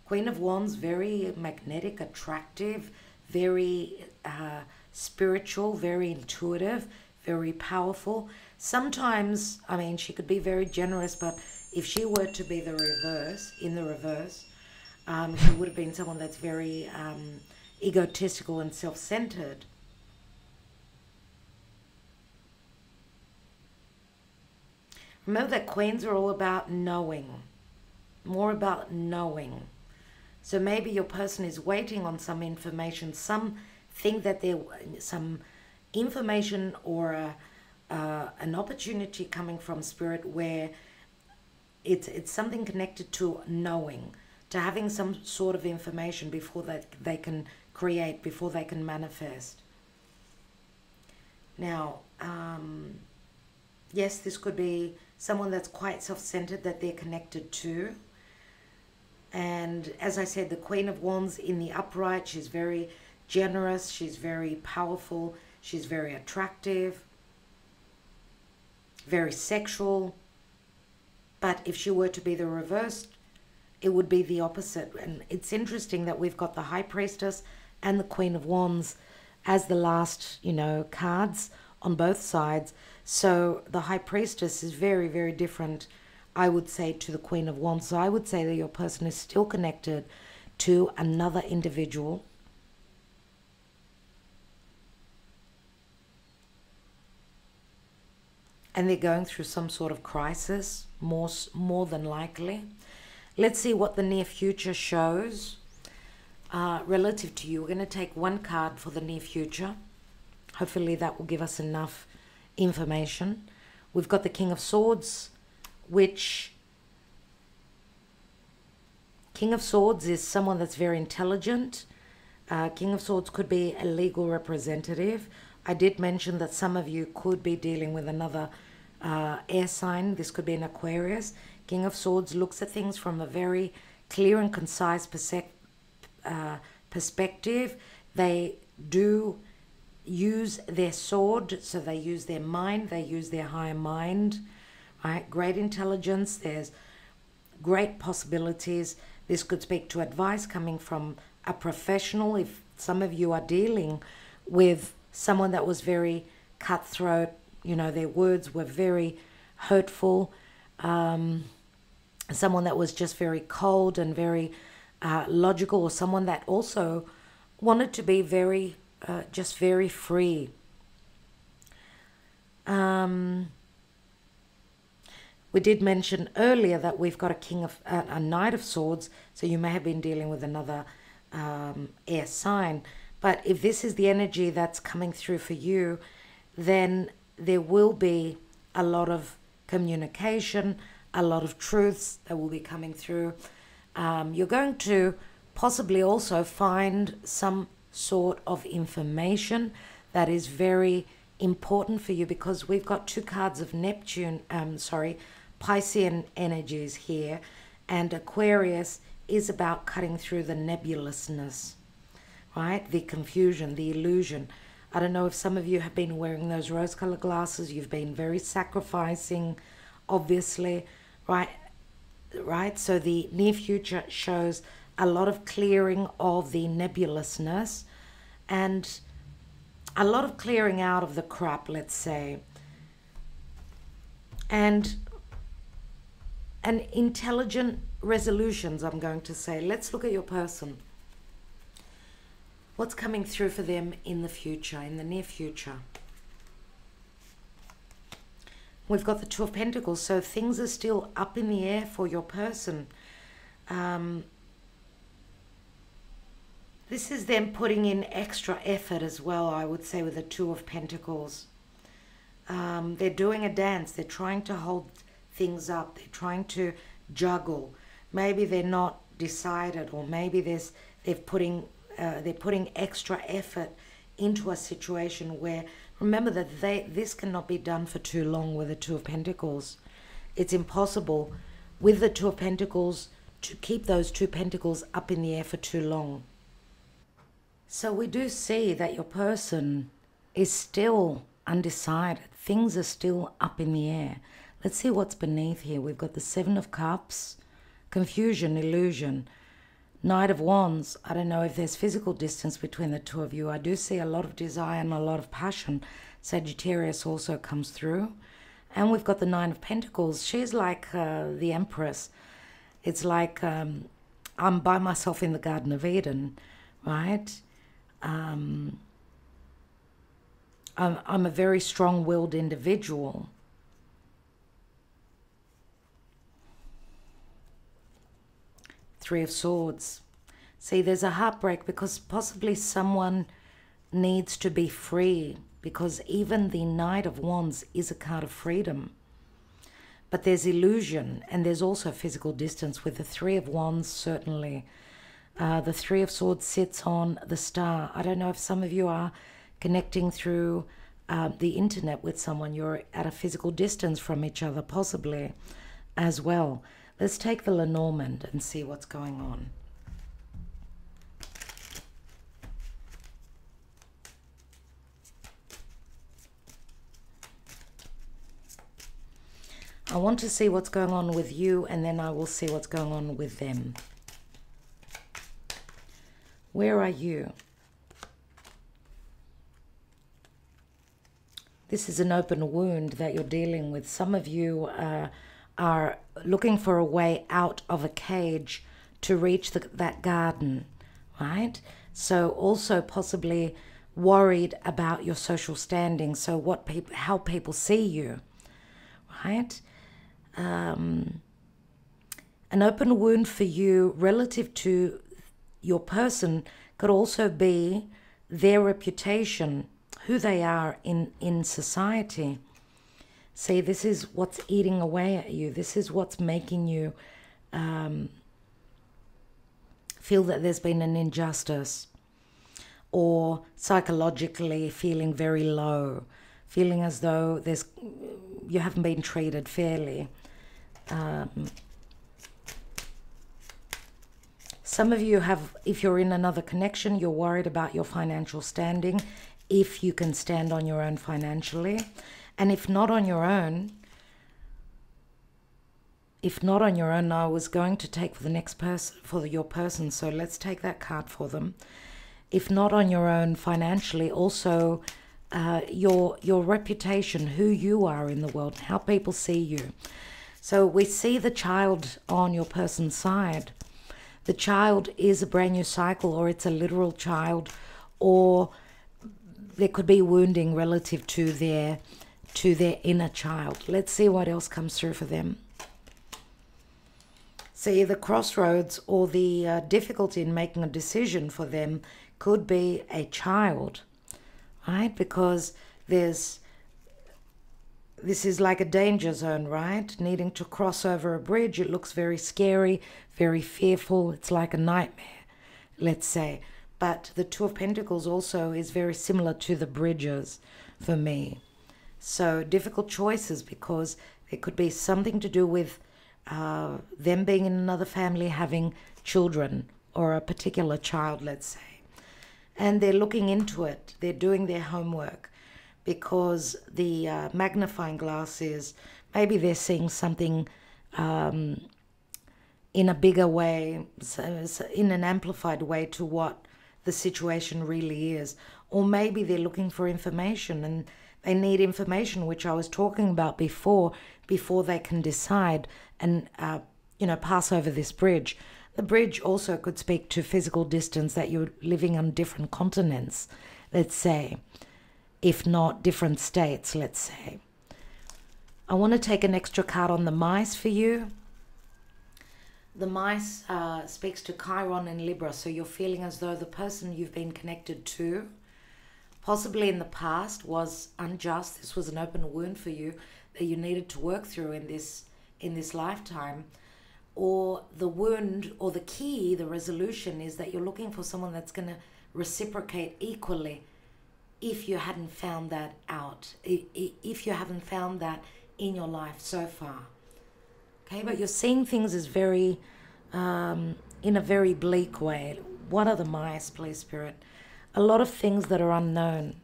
Speaker 1: Queen of Wands, very magnetic, attractive, very spiritual, very intuitive, very powerful. Sometimes, I mean, she could be very generous, but if she were to be the reverse, in the reverse, she would have been someone that's very egotistical and self-centered. Remember that queens are all about knowing, more about knowing. So maybe your person is waiting on some information, something that some information or an opportunity coming from spirit where it's something connected to knowing, to having some sort of information before that they can create, before they can manifest. Now, yes, this could be someone that's quite self-centered that they're connected to. And as I said, the Queen of Wands in the upright, she's very generous, she's very powerful, she's very attractive, very sexual. But if she were to be the reverse, it would be the opposite. And it's interesting that we've got the High Priestess and the Queen of Wands as the last, cards on both sides. So the High Priestess is very, very different, I would say, to the Queen of Wands. So I would say that your person is still connected to another individual. And they're going through some sort of crisis, more than likely. Let's see what the near future shows relative to you. We're going to take one card for the near future. Hopefully that will give us enough information. We've got the King of Swords, which King of Swords is someone that's very intelligent. King of Swords could be a legal representative. I did mention that some of you could be dealing with another air sign. This could be an Aquarius. King of Swords looks at things from a very clear and concise perspective. They do use their sword, so they use their mind, they use their higher mind. Right? Great intelligence, there's great possibilities. This could speak to advice coming from a professional. If some of you are dealing with someone that was very cutthroat, their words were very hurtful, someone that was just very cold and very logical, or someone that also wanted to be very, just very free. We did mention earlier that we've got a Knight of Swords, so you may have been dealing with another air sign. But if this is the energy that's coming through for you, then there will be a lot of communication, a lot of truths that will be coming through. You're going to possibly also find some sort of information that is very important for you, because we've got two cards of Piscean energies here, and Aquarius is about cutting through the nebulousness, right? The confusion, the illusion. I don't know if some of you have been wearing those rose-colored glasses. You've been very sacrificing, obviously, right? So the near future shows a lot of clearing of the nebulousness and a lot of clearing out of the crap, let's say. And intelligent resolutions, I'm going to say. Let's look at your person. What's coming through for them in the future, in the near future? We've got the Two of Pentacles, so things are still up in the air for your person. This is them putting in extra effort as well, I would say, with the Two of Pentacles. They're doing a dance. They're trying to hold things up. They're trying to juggle. Maybe they're not decided, or maybe they're putting extra effort into a situation where, remember that this cannot be done for too long with the Two of Pentacles. It's impossible with the Two of Pentacles to keep those two pentacles up in the air for too long. So we do see that your person is still undecided. Things are still up in the air. Let's see what's beneath here. We've got the Seven of Cups, confusion, illusion, Knight of Wands. I don't know if there's physical distance between the two of you. I do see a lot of desire and a lot of passion. Sagittarius also comes through. And we've got the Nine of Pentacles. She's like the Empress. It's like I'm by myself in the Garden of Eden, right? I'm a very strong-willed individual. Three of Swords. See, there's a heartbreak because possibly someone needs to be free, because even the Knight of Wands is a card of freedom. But there's illusion, and there's also physical distance with the Three of Wands, certainly. The Three of Swords sits on the star. I don't know if some of you are connecting through the internet with someone. You're at a physical distance from each other, possibly, as well. Let's take the Lenormand and see what's going on. I want to see what's going on with you, and then I will see what's going on with them. Where are you? This is an open wound that you're dealing with. Some of you are looking for a way out of a cage to reach that garden, right? So also possibly worried about your social standing, so how people see you, right? An open wound for you relative to your person could also be their reputation, who they are in society. See, this is what's eating away at you. This is what's making you feel that there's been an injustice, or psychologically feeling very low, feeling as though you haven't been treated fairly. Some of you have, if you're in another connection, you're worried about your financial standing, if you can stand on your own financially. And if not on your own, I was going to take for the next person, for your person, so let's take that card for them. If not on your own financially, also your reputation, who you are in the world, how people see you. So we see the child on your person's side. The child is a brand new cycle, or it's a literal child, or there could be wounding relative to their inner child. Let's see what else comes through for them. See, the crossroads or the difficulty in making a decision for them could be a child, right? Because this is like a danger zone, right? Needing to cross over a bridge. It looks very scary, very fearful. It's like a nightmare, let's say. But the Two of Pentacles also is very similar to the bridges for me. So difficult choices, because it could be something to do with them being in another family, having children, or a particular child, let's say. And they're looking into it. They're doing their homework, because the magnifying glass is, maybe they're seeing something in a bigger way, in an amplified way to what the situation really is. Or maybe they're looking for information, and they need information, which I was talking about before they can decide and pass over this bridge. The bridge also could speak to physical distance, that you're living on different continents, let's say, if not different states, let's say. I want to take an extra card on the mice for you. The mice speaks to Chiron and Libra, so you're feeling as though the person you've been connected to, possibly in the past, was unjust. This was an open wound for you that you needed to work through in this lifetime. Or the wound, or the key, the resolution is that you're looking for someone that's going to reciprocate equally, if you hadn't found that out, if you haven't found that in your life so far. Okay, but you're seeing things as very, in a very bleak way. What are the mice, please, Spirit? A lot of things that are unknown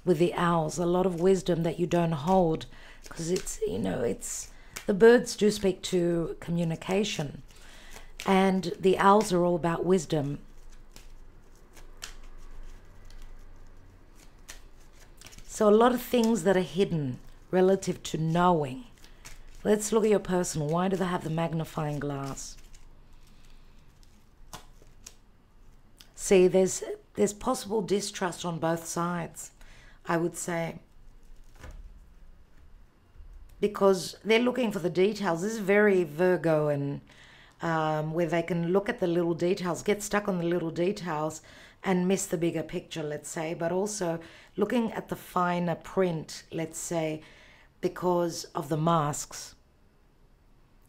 Speaker 1: with the owls, a lot of wisdom that you don't hold, because it's, the birds do speak to communication, and the owls are all about wisdom. So a lot of things that are hidden relative to knowing. Let's look at your person. Why do they have the magnifying glass? See, there's possible distrust on both sides, I would say. Because they're looking for the details. This is very Virgo and where they can look at the little details, get stuck on the little details and miss the bigger picture, let's say, but also looking at the finer print, let's say, because of the masks.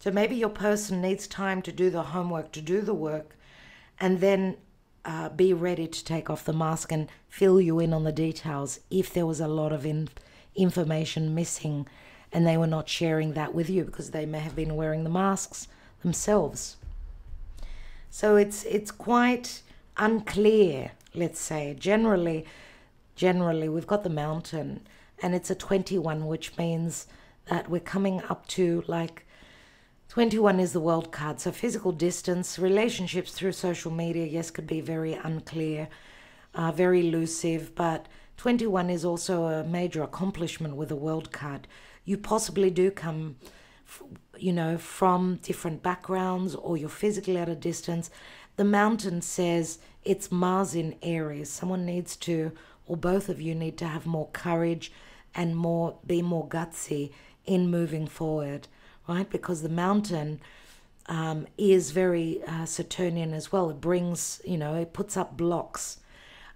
Speaker 1: So maybe your person needs time to do the homework, to do the work, and then be ready to take off the mask and fill you in on the details if there was a lot of information missing and they were not sharing that with you because they may have been wearing the masks themselves. So it's quite unclear, let's say. Generally, we've got the mountain, and it's a 21, which means that we're coming up to, like, 21 is the world card. So physical distance, relationships through social media, yes, could be very unclear, very elusive, but 21 is also a major accomplishment with a world card. You possibly do come, you know, from different backgrounds, or you're physically at a distance. The mountain says it's Mars in Aries. Someone needs to, or both of you need to have more courage and be more gutsy in moving forward, right? Because the mountain is very Saturnian as well. It brings, you know, it puts up blocks.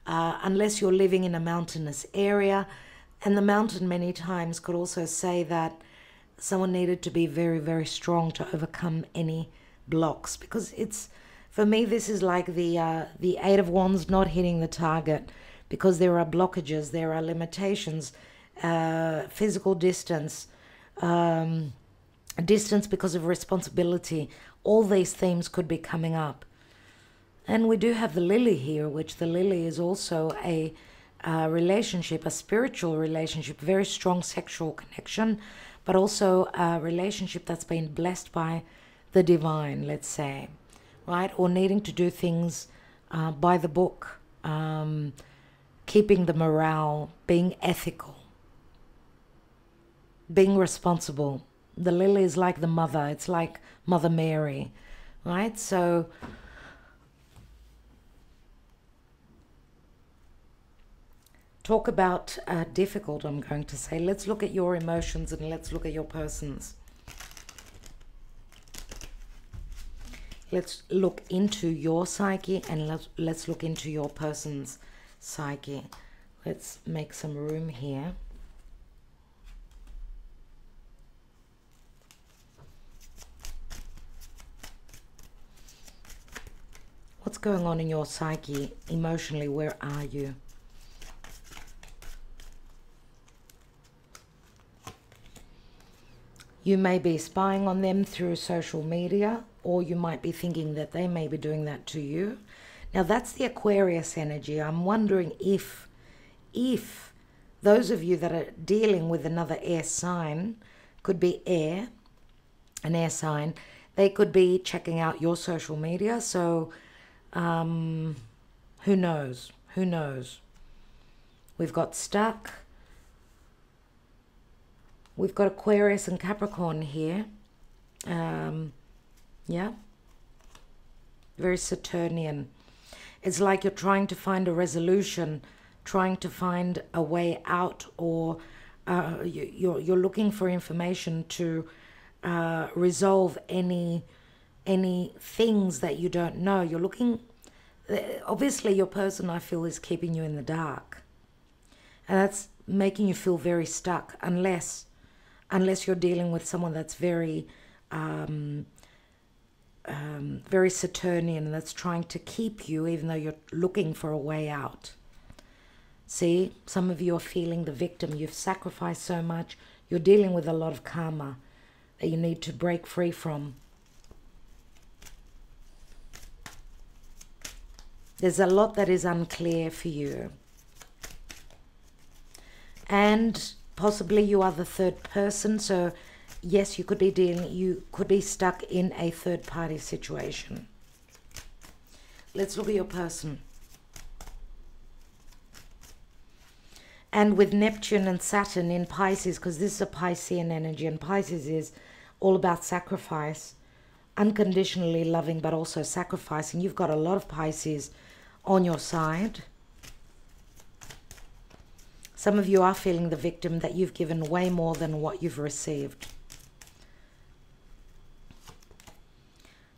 Speaker 1: Unless you're living in a mountainous area. And the mountain many times could also say that someone needed to be very, very strong to overcome any blocks. Because it's, for me, this is like the Eight of Wands not hitting the target, because there are blockages, there are limitations, physical distance, distance because of responsibility. All these themes could be coming up. And we do have the lily here, which the lily is also a relationship, a spiritual relationship, very strong sexual connection, but also a relationship that's been blessed by the divine, let's say, right? Or needing to do things by the book, keeping the morale, being ethical, being responsible. The lily is like the mother. It's like Mother Mary, right? So talk about difficult, I'm going to say. Let's look at your emotions and let's look at your persons. Let's look into your psyche and let's look into your person's psyche. Let's make some room here. What's going on in your psyche emotionally? Where are you? You may be spying on them through social media, or you might be thinking that they may be doing that to you. Now that's the Aquarius energy. I'm wondering if those of you that are dealing with another air sign, could be air, an air sign, they could be checking out your social media. So who knows? Who knows? We've got stuck. We've got Aquarius and Capricorn here. Yeah. Very Saturnian. It's like you're trying to find a resolution, trying to find a way out, or you're looking for information to resolve any things that you don't know. You're looking... Obviously, your person, I feel, is keeping you in the dark. And that's making you feel very stuck, unless you're dealing with someone that's very very Saturnian, that's trying to keep you even though you're looking for a way out. See, some of you are feeling the victim. You've sacrificed so much. You're dealing with a lot of karma that you need to break free from. There's a lot that is unclear for you. And possibly you are the third person. So yes, you could be stuck in a third party situation. Let's look at your person. And with Neptune and Saturn in Pisces, because this is a Piscean energy, and Pisces is all about sacrifice, unconditionally loving, but also sacrificing. You've got a lot of Pisces on your side. Some of you are feeling the victim, that you've given way more than what you've received.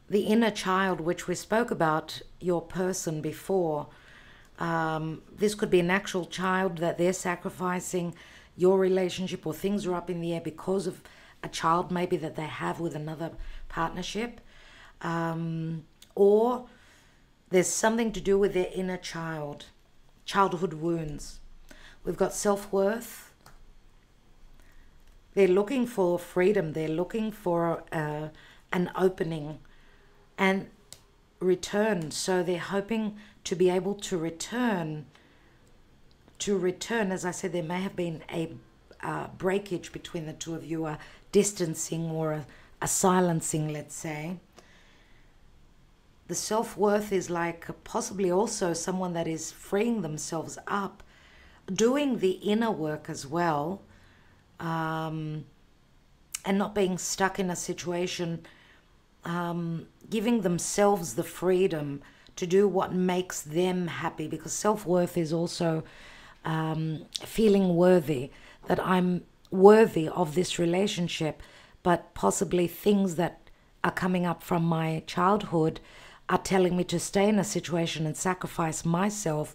Speaker 1: the inner child, which we spoke about your person before. This could be an actual child that they're sacrificing your relationship, or things are up in the air because of a child maybe that they have with another partnership, or there's something to do with their inner child, childhood wounds. We've got self-worth. They're looking for freedom. They're looking for an opening and return. So they're hoping to be able to return. As I said, there may have been a breakage between the two of you, a distancing or a silencing, let's say. The self-worth is like possibly also someone that is freeing themselves up, doing the inner work as well, and not being stuck in a situation, giving themselves the freedom to do what makes them happy, because self-worth is also feeling worthy, that I'm worthy of this relationship, but possibly things that are coming up from my childhood are telling me to stay in a situation and sacrifice myself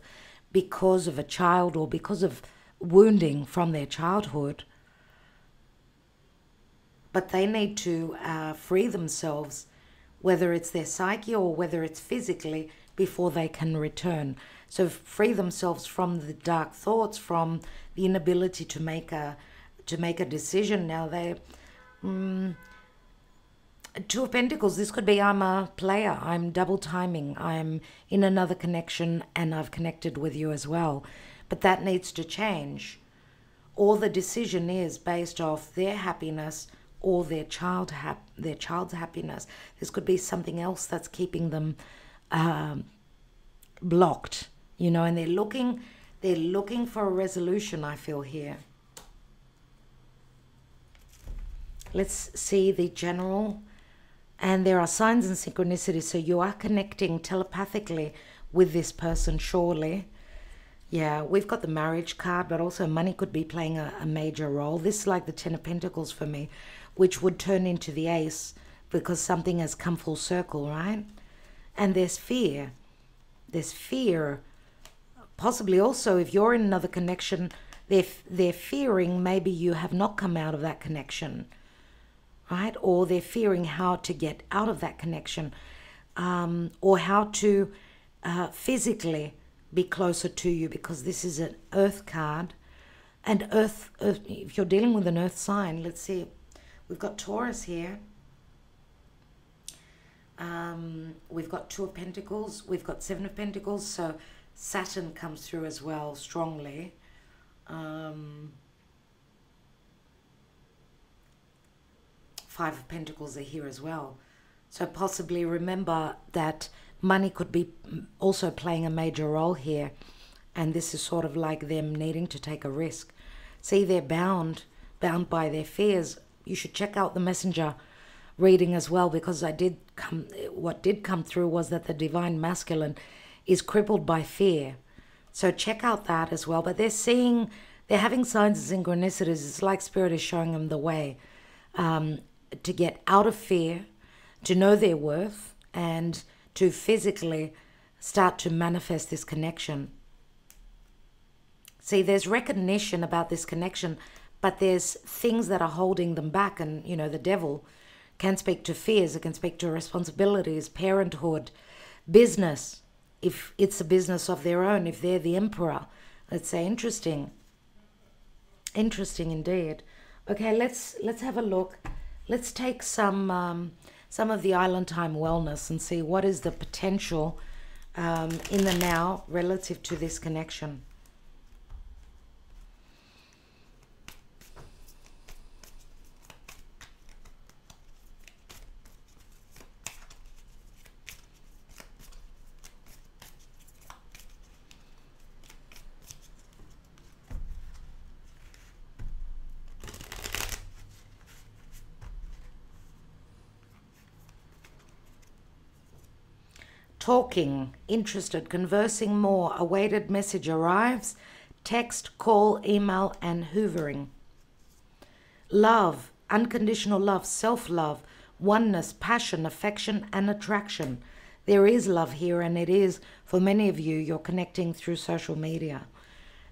Speaker 1: because of a child or because of wounding from their childhood. But they need to free themselves, whether it's their psyche or whether it's physically, before they can return. So free themselves from the dark thoughts, from the inability to make a decision. Now they, Two of Pentacles, this could be I'm a player, I'm double timing, I'm in another connection and I've connected with you as well. But that needs to change. Or the decision is based off their happiness or their child's happiness. This could be something else that's keeping them blocked, you know, and they're looking for a resolution, I feel here. Let's see the general. And there are signs and synchronicities, so you are connecting telepathically with this person, surely. Yeah, we've got the marriage card, but also money could be playing a major role. This is like the Ten of Pentacles for me, which would turn into the Ace because something has come full circle, right? And there's fear. There's fear. Possibly also, if you're in another connection, they're fearing maybe you have not come out of that connection, right? Or they're fearing how to get out of that connection, or how to physically be closer to you, because this is an Earth card. And Earth, if you're dealing with an Earth sign, let's see, we've got Taurus here. We've got Two of Pentacles, we've got Seven of Pentacles, so Saturn comes through as well strongly. Five of Pentacles are here as well. So possibly remember that money could be also playing a major role here. And this is sort of like them needing to take a risk. See, they're bound by their fears. You should check out the Messenger reading as well, because what did come through was that the Divine Masculine is crippled by fear. So check out that as well. But they're having signs and synchronicities. It's like Spirit is showing them the way to get out of fear, to know their worth, and to physically start to manifest this connection. See, there's recognition about this connection, but there's things that are holding them back. And, you know, the devil can speak to fears, it can speak to responsibilities, parenthood, business, if it's a business of their own, if they're the emperor. Let's say, interesting. Interesting indeed. Okay, let's have a look. Let's take some of the Island Time Wellness and see what is the potential in the now relative to this connection. Talking, interested, conversing more, awaited message arrives, text, call, email, and hoovering. Love, unconditional love, self-love, oneness, passion, affection, and attraction. There is love here, and it is, for many of you, you're connecting through social media.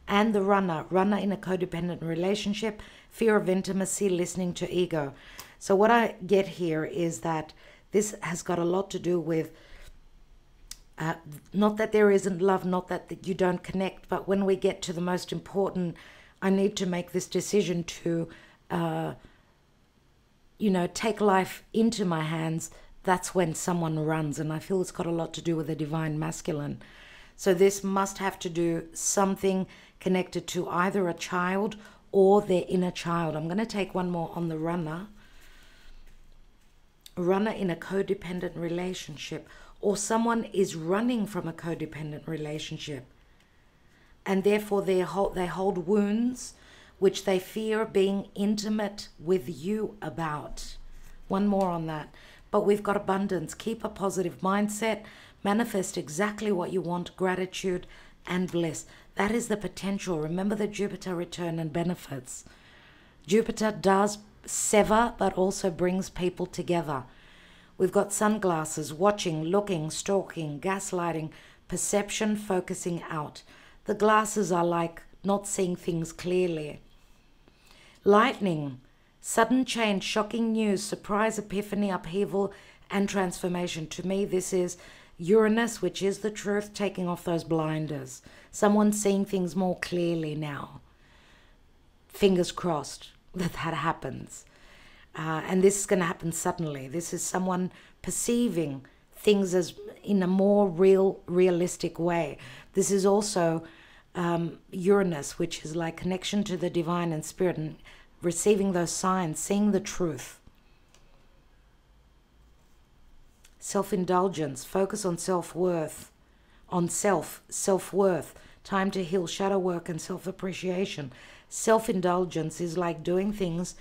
Speaker 1: And the runner in a codependent relationship, fear of intimacy, listening to ego. So what I get here is that this has got a lot to do with, not that there isn't love, not that you don't connect, but when we get to the most important, I need to make this decision to, take life into my hands, that's when someone runs. And I feel it's got a lot to do with the divine masculine. So this must have to do something connected to either a child or their inner child. I'm going to take one more on the runner. Runner in a codependent relationship, or someone is running from a codependent relationship, and therefore they hold wounds which they fear being intimate with you about. One more on that. But we've got abundance. Keep a positive mindset. Manifest exactly what you want. Gratitude and bliss. That is the potential. Remember the Jupiter return and benefits. Jupiter does sever, but also brings people together. We've got sunglasses, watching, looking, stalking, gaslighting, perception, focusing out. The glasses are like not seeing things clearly. Lightning, sudden change, shocking news, surprise, epiphany, upheaval, and transformation. To me, this is Uranus, which is the truth, taking off those blinders. Someone seeing things more clearly now. Fingers crossed that happens. And this is going to happen suddenly. This is someone perceiving things as in a more realistic way. This is also Uranus, which is like connection to the divine and spirit, and receiving those signs, seeing the truth. Self-indulgence, focus on self-worth, self-worth, time to heal, shadow work, and self-appreciation. Self-indulgence is like doing things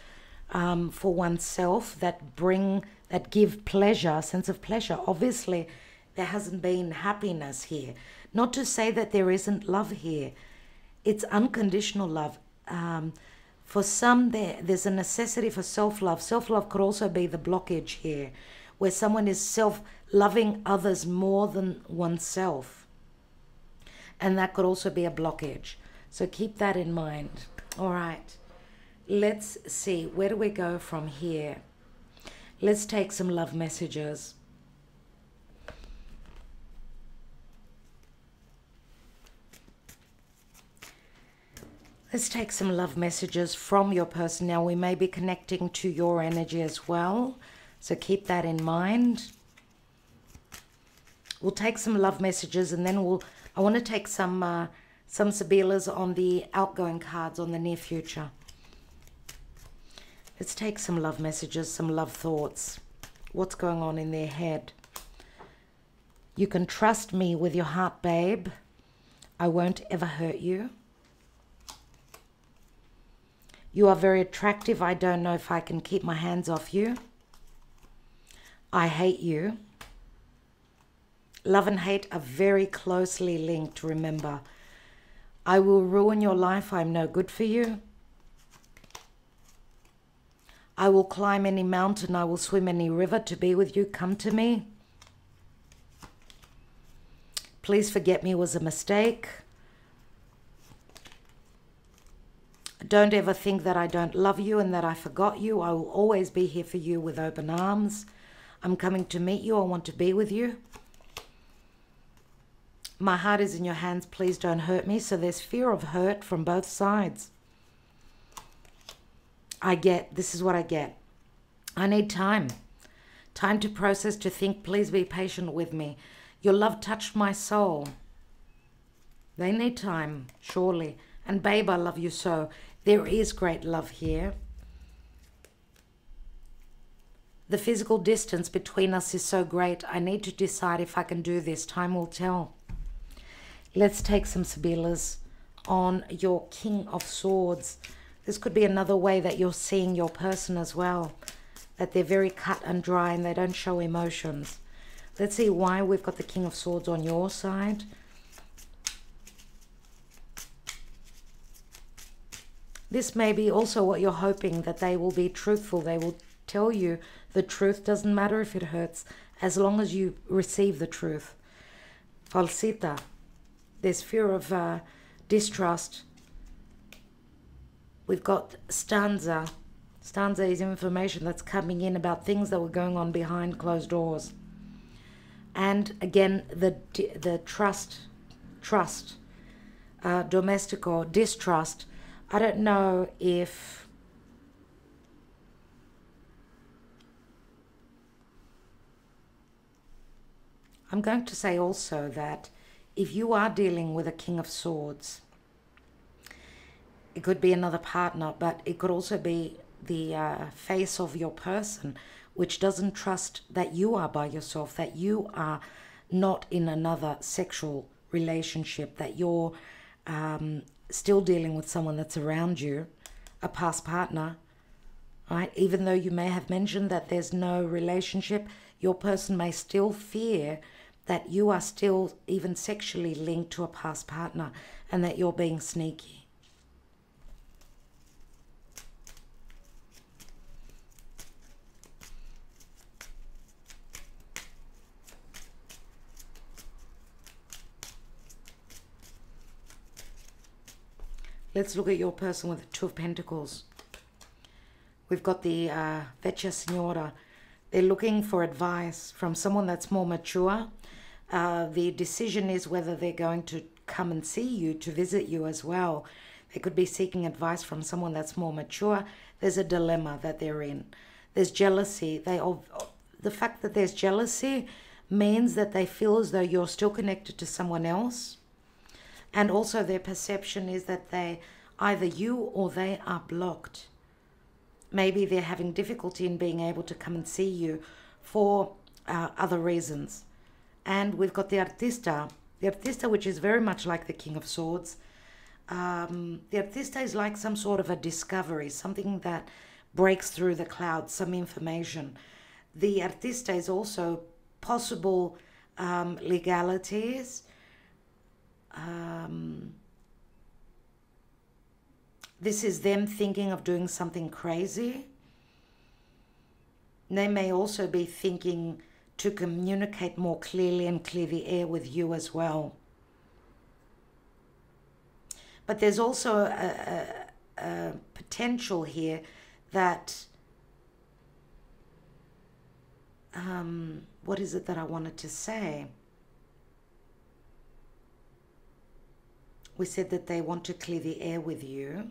Speaker 1: for oneself that give pleasure, sense of pleasure. Obviously, there hasn't been happiness here. Not to say that there isn't love here. It's unconditional love. For some, there's a necessity for self-love. Self-love could also be the blockage here, where someone is self-loving others more than oneself. And that could also be a blockage. So keep that in mind. All right. Let's see. Where do we go from here? Let's take some love messages. Let's take some love messages from your person. Now, we may be connecting to your energy as well, so keep that in mind. We'll take some love messages, and then I want to take some Sabilas on the outgoing cards on the near future. Let's take some love messages, some love thoughts. What's going on in their head? You can trust me with your heart, babe. I won't ever hurt you. You are very attractive. I don't know if I can keep my hands off you. I hate you. Love and hate are very closely linked, remember. I will ruin your life. I'm no good for you. I will climb any mountain. I will swim any river to be with you. Come to me. Please forget me was a mistake. Don't ever think that I don't love you and that I forgot you. I will always be here for you with open arms. I'm coming to meet you. I want to be with you. My heart is in your hands. Please don't hurt me. So there's fear of hurt from both sides. This is what I get. I need time. Time to process, to think. Please be patient with me. Your love touched my soul. They need time, surely. And babe, I love you so. There is great love here. The physical distance between us is so great. I need to decide if I can do this. Time will tell. Let's take some Sabilas on your King of Swords. This could be another way that you're seeing your person as well. That they're very cut and dry and they don't show emotions. Let's see why we've got the King of Swords on your side. This may be also what you're hoping, that they will be truthful. They will tell you the truth. Doesn't matter if it hurts, as long as you receive the truth. Falsita. There's fear of distrust. We've got stanza. Stanza is information that's coming in about things that were going on behind closed doors. And again, the trust, domestic or distrust. I don't know if I'm going to say also that if you are dealing with a King of Swords, it could be another partner, but it could also be the face of your person, which doesn't trust that you are by yourself, that you are not in another sexual relationship, that you're still dealing with someone that's around you, a past partner, right? Even though you may have mentioned that there's no relationship, your person may still fear that you are still even sexually linked to a past partner and that you're being sneaky. Let's look at your person with the Two of Pentacles. We've got the Vecchia Signora. They're looking for advice from someone that's more mature. The decision is whether they're going to come and see you, to visit you as well. They could be seeking advice from someone that's more mature. There's a dilemma that they're in. There's jealousy. The fact that there's jealousy means that they feel as though you're still connected to someone else. And also their perception is that either you or they are blocked. Maybe they're having difficulty in being able to come and see you for other reasons. And we've got the Artista. The Artista, which is very much like the King of Swords. The Artista is like some sort of a discovery, something that breaks through the clouds, some information. The Artista is also possible legalities. This is them thinking of doing something crazy. They may also be thinking to communicate more clearly and clear the air with you as well. But there's also a potential here that, what is it that I wanted to say? We said that they want to clear the air with you,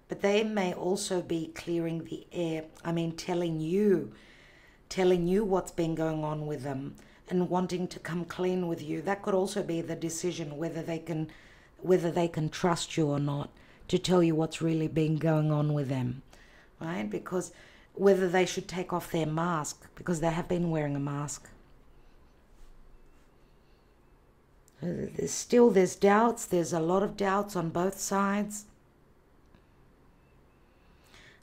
Speaker 1: but they may also be clearing the air. I mean, telling you what's been going on with them and wanting to come clean with you. That could also be the decision whether they can trust you or not, to tell you what's really been going on with them, right? Because whether they should take off their mask, because they have been wearing a mask. There's doubts. There's a lot of doubts on both sides.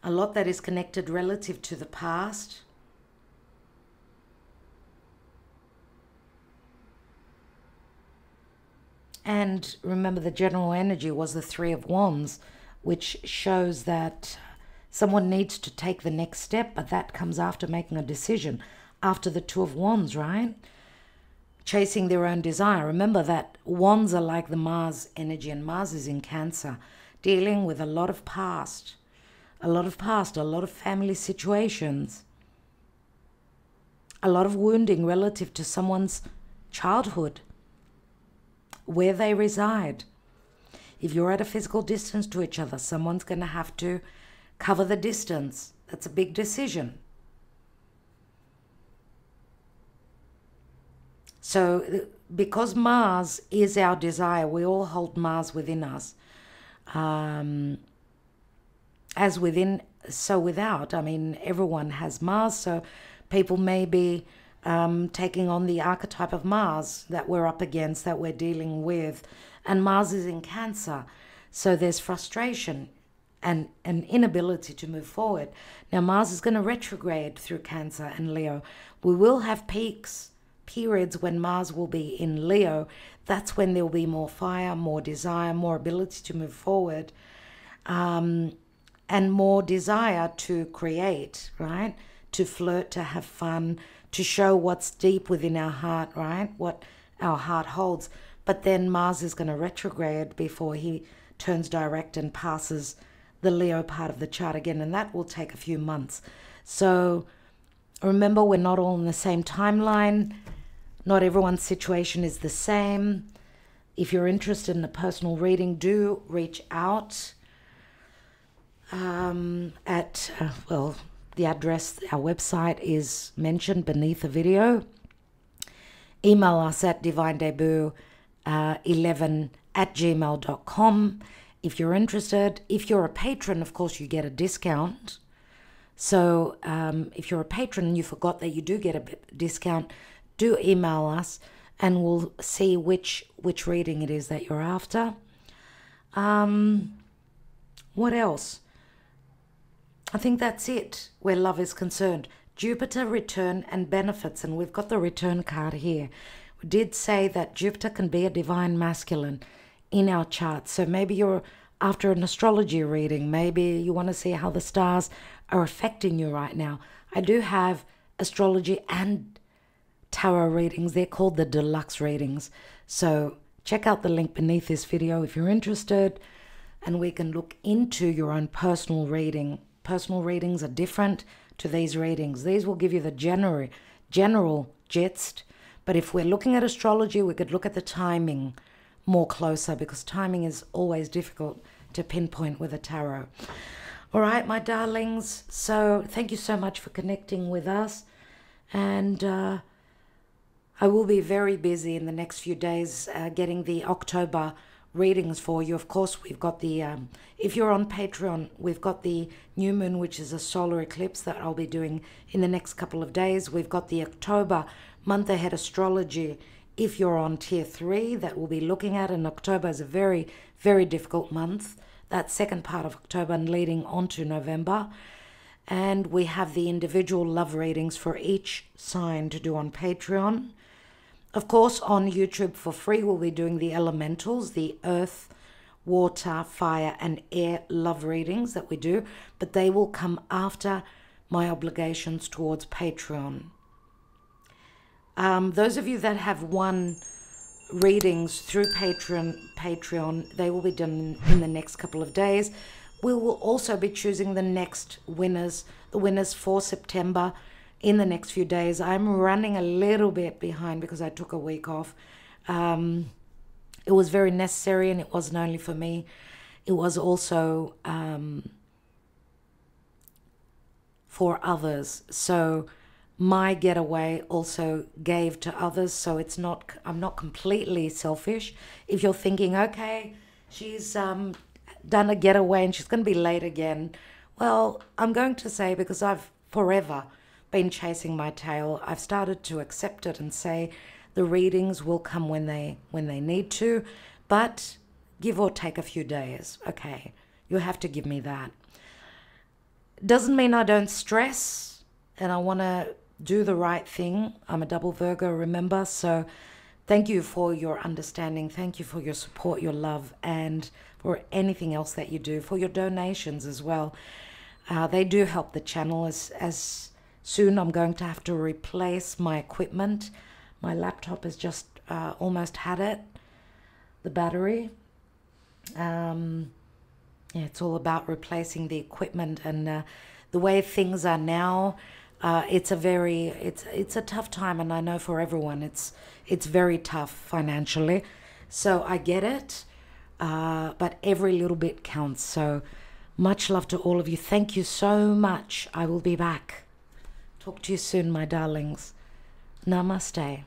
Speaker 1: A lot that is connected relative to the past. And remember, the general energy was the Three of Wands, which shows that someone needs to take the next step, but that comes after making a decision, after the Two of Wands, right? Chasing their own desire. Remember that Wands are like the Mars energy, and Mars is in Cancer, dealing with a lot of past, a lot of family situations, a lot of wounding relative to someone's childhood, where they reside. If you're at a physical distance to each other, someone's going to have to cover the distance. That's a big decision. So because Mars is our desire, we all hold Mars within us. As within, so without. I mean, everyone has Mars, so people may be taking on the archetype of Mars that we're up against, that we're dealing with. And Mars is in Cancer, so there's frustration and an inability to move forward. Now, Mars is going to retrograde through Cancer and Leo. We will have peaks, periods when Mars will be in Leo. That's when there'll be more fire, more desire, more ability to move forward, and more desire to create, right? to flirt, to have fun, to show what's deep within our heart, right? What our heart holds. But then Mars is going to retrograde before he turns direct and passes the Leo part of the chart again, and that will take a few months. So remember, we're not all in the same timeline. Not everyone's situation is the same. If you're interested in a personal reading, do reach out well, the address, our website is mentioned beneath the video. Email us at divinedebut11@gmail.com if you're interested. If you're a patron, of course, you get a discount. So if you're a patron and you forgot that you do get a discount, do email us and we'll see which reading it is that you're after. What else? I think that's it where love is concerned. Jupiter, return and benefits, and we've got the return card here. We did say that Jupiter can be a divine masculine in our chart. So maybe you're after an astrology reading. Maybe you want to see how the stars are affecting you right now. I do have astrology and tarot readings. They're called the deluxe readings. So check out the link beneath this video if you're interested, and we can look into your own personal reading. Personal readings are different to these readings. These will give you the general gist, but if we're looking at astrology, we could look at the timing more closer, because timing is always difficult to pinpoint with a tarot. All right, my darlings, so thank you so much for connecting with us, and I will be very busy in the next few days getting the October readings for you. Of course, we've got the if you're on Patreon, we've got the new moon, which is a solar eclipse that I'll be doing in the next couple of days. We've got the October month ahead astrology if you're on tier 3 that we'll be looking at, and October is a very, very difficult month, that second part of October and leading on to November. And we have the individual love readings for each sign to do on Patreon. Of course, on YouTube for free, we'll be doing the elementals, the earth, water, fire, and air love readings that we do, but they will come after my obligations towards Patreon. Those of you that have won readings through Patreon, they will be done in the next couple of days. We will also be choosing the next winners, the winners for September, in the next few days. I'm running a little bit behind because I took a week off. It was very necessary, and it wasn't only for me. It was also for others. So my getaway also gave to others. So it's not, I'm not completely selfish. If you're thinking, okay, she's done a getaway and she's going to be late again. Well, I'm going to say, because I've forever been chasing my tail, I've started to accept it and say the readings will come when they need to, but give or take a few days. Okay, you have to give me that. Doesn't mean I don't stress and I want to do the right thing. I'm a double Virgo, remember? So thank you for your understanding. Thank you for your support, your love, and for anything else that you do, for your donations as well. They do help the channel. As soon I'm going to have to replace my equipment. My laptop has just almost had it, the battery. Yeah, it's all about replacing the equipment, and the way things are now, it's a tough time, and I know for everyone it's very tough financially. So I get it, but every little bit counts. So much love to all of you. Thank you so much. I will be back. Talk to you soon, my darlings. Namaste.